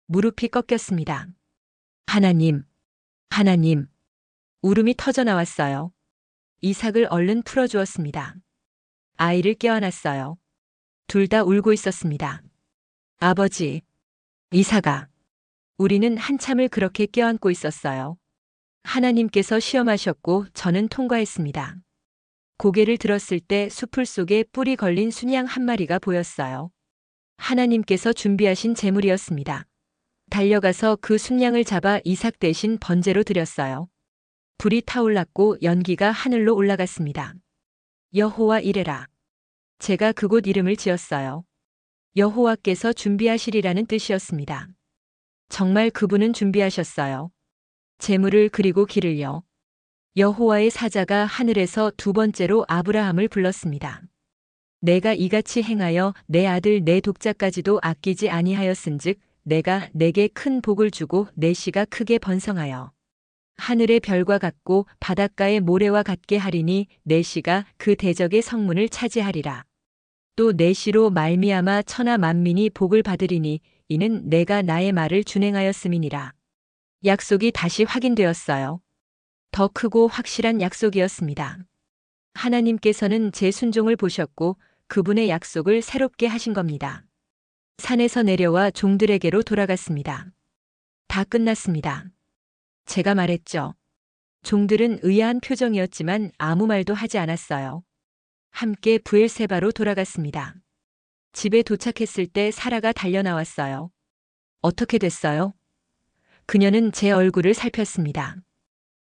무릎이 꺾였습니다. 하나님, 하나님. 울음이 터져 나왔어요. 이삭을 얼른 풀어주었습니다. 아이를 깨어났어요. 둘 다 울고 있었습니다. 아버지, 이삭아. 우리는 한참을 그렇게 껴안고 있었어요. 하나님께서 시험하셨고 저는 통과했습니다. 고개를 들었을 때 수풀 속에 뿔이 걸린 순양 한 마리가 보였어요. 하나님께서 준비하신 제물이었습니다. 달려가서 그 순양을 잡아 이삭 대신 번제로 드렸어요. 불이 타올랐고 연기가 하늘로 올라갔습니다. 여호와 이레라. 제가 그곳 이름을 지었어요. 여호와께서 준비하시리라는 뜻이었습니다. 정말 그분은 준비하셨어요. 제물을 그리고 길을요. 여호와의 사자가 하늘에서 두 번째로 아브라함을 불렀습니다. 내가 이같이 행하여 내 아들 내 독자까지도 아끼지 아니하였은즉 내가 내게 큰 복을 주고 내 씨가 크게 번성하여 하늘의 별과 같고 바닷가의 모래와 같게 하리니 내 씨가 그 대적의 성문을 차지하리라. 또 내 씨로 말미암아 천하 만민이 복을 받으리니 이는 내가 나의 말을 준행하였음이니라. 약속이 다시 확인되었어요. 더 크고 확실한 약속이었습니다. 하나님께서는 제 순종을 보셨고 그분의 약속을 새롭게 하신 겁니다. 산에서 내려와 종들에게로 돌아갔습니다. 다 끝났습니다. 제가 말했죠. 종들은 의아한 표정이었지만 아무 말도 하지 않았어요. 함께 브엘세바로 돌아갔습니다. 집에 도착했을 때 사라가 달려나왔어요. 어떻게 됐어요? 그녀는 제 얼굴을 살폈습니다.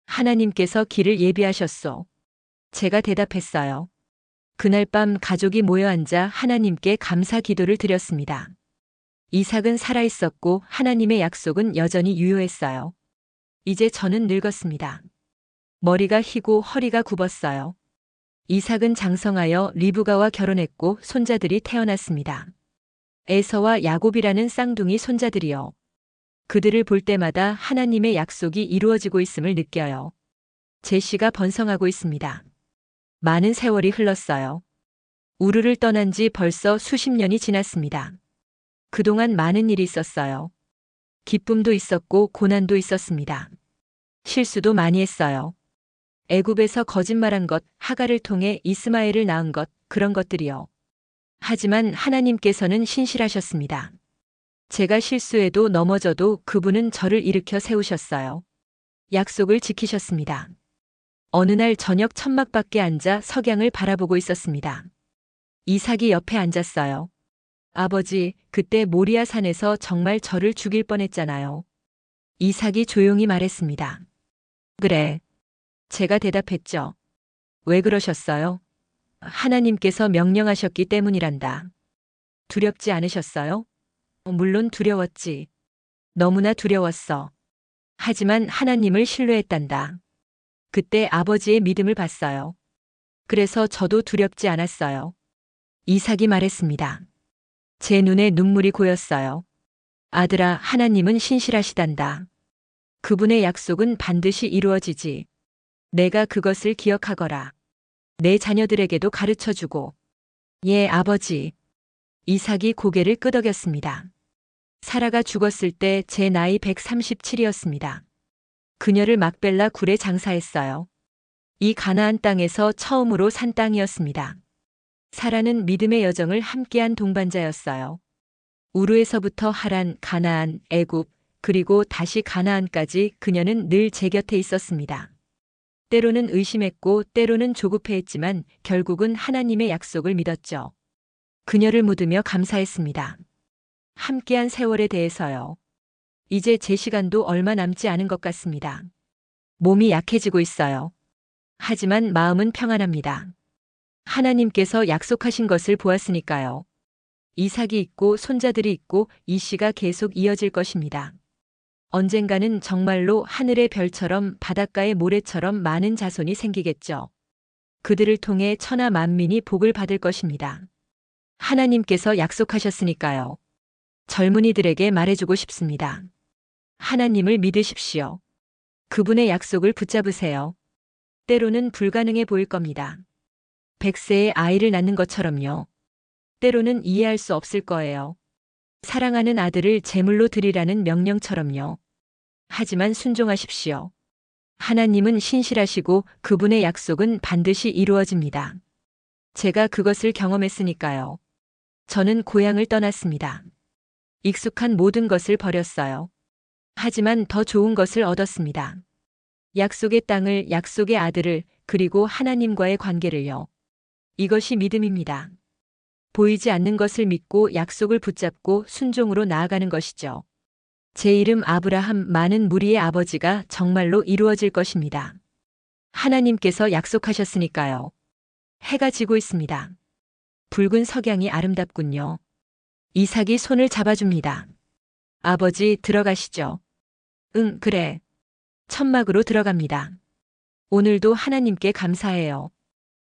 하나님께서 길을 예비하셨소. 제가 대답했어요. 그날 밤 가족이 모여 앉아 하나님께 감사 기도를 드렸습니다. 이삭은 살아있었고 하나님의 약속은 여전히 유효했어요. 이제 저는 늙었습니다. 머리가 희고 허리가 굽었어요. 이삭은 장성하여 리브가와 결혼했고 손자들이 태어났습니다. 에서와 야곱이라는 쌍둥이 손자들이요. 그들을 볼 때마다 하나님의 약속이 이루어지고 있음을 느껴요. 제 씨가 번성하고 있습니다. 많은 세월이 흘렀어요. 우르를 떠난 지 벌써 수십 년이 지났습니다. 그동안 많은 일이 있었어요. 기쁨도 있었고 고난도 있었습니다. 실수도 많이 했어요. 애굽에서 거짓말한 것, 하갈을 통해 이스마엘을 낳은 것, 그런 것들이요. 하지만 하나님께서는 신실하셨습니다. 제가 실수해도 넘어져도 그분은 저를 일으켜 세우셨어요. 약속을 지키셨습니다. 어느 날 저녁 천막 밖에 앉아 석양을 바라보고 있었습니다. 이삭이 옆에 앉았어요. 아버지, 그때 모리아 산에서 정말 저를 죽일 뻔했잖아요. 이삭이 조용히 말했습니다. 그래, 제가 대답했죠. 왜 그러셨어요? 하나님께서 명령하셨기 때문이란다. 두렵지 않으셨어요? 물론 두려웠지. 너무나 두려웠어. 하지만 하나님을 신뢰했단다. 그때 아버지의 믿음을 봤어요. 그래서 저도 두렵지 않았어요. 이삭이 말했습니다. 제 눈에 눈물이 고였어요. 아들아, 하나님은 신실하시단다. 그분의 약속은 반드시 이루어지지. 내가 그것을 기억하거라. 내 자녀들에게도 가르쳐 주고. 예, 아버지. 이삭이 고개를 끄덕였습니다. 사라가 죽었을 때 제 나이 137이었습니다. 그녀를 막벨라 굴에 장사했어요. 이 가나안 땅에서 처음으로 산 땅이었습니다. 사라는 믿음의 여정을 함께한 동반자였어요. 우르에서부터 하란, 가나안, 애굽, 그리고 다시 가나안까지 그녀는 늘 제 곁에 있었습니다. 때로는 의심했고 때로는 조급해했지만 결국은 하나님의 약속을 믿었죠. 그녀를 묻으며 감사했습니다. 함께한 세월에 대해서요. 이제 제 시간도 얼마 남지 않은 것 같습니다. 몸이 약해지고 있어요. 하지만 마음은 평안합니다. 하나님께서 약속하신 것을 보았으니까요. 이삭이 있고 손자들이 있고 이 씨가 계속 이어질 것입니다. 언젠가는 정말로 하늘의 별처럼 바닷가의 모래처럼 많은 자손이 생기겠죠. 그들을 통해 천하 만민이 복을 받을 것입니다. 하나님께서 약속하셨으니까요. 젊은이들에게 말해주고 싶습니다. 하나님을 믿으십시오. 그분의 약속을 붙잡으세요. 때로는 불가능해 보일 겁니다. 100세의 아이를 낳는 것처럼요. 때로는 이해할 수 없을 거예요. 사랑하는 아들을 제물로 드리라는 명령처럼요. 하지만 순종하십시오. 하나님은 신실하시고 그분의 약속은 반드시 이루어집니다. 제가 그것을 경험했으니까요. 저는 고향을 떠났습니다. 익숙한 모든 것을 버렸어요. 하지만 더 좋은 것을 얻었습니다. 약속의 땅을, 약속의 아들을, 그리고 하나님과의 관계를요. 이것이 믿음입니다. 보이지 않는 것을 믿고 약속을 붙잡고 순종으로 나아가는 것이죠. 제 이름 아브라함, 많은 무리의 아버지가 정말로 이루어질 것입니다. 하나님께서 약속하셨으니까요. 해가 지고 있습니다. 붉은 석양이 아름답군요. 이삭이 손을 잡아줍니다. 아버지, 들어가시죠. 응, 그래. 천막으로 들어갑니다. 오늘도 하나님께 감사해요.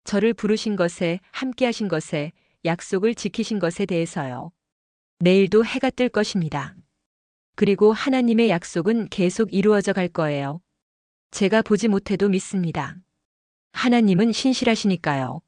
저를 부르신 것에, 함께 하신 것에, 약속을 지키신 것에 대해서요. 내일도 해가 뜰 것입니다. 그리고 하나님의 약속은 계속 이루어져 갈 거예요. 제가 보지 못해도 믿습니다. 하나님은 신실하시니까요.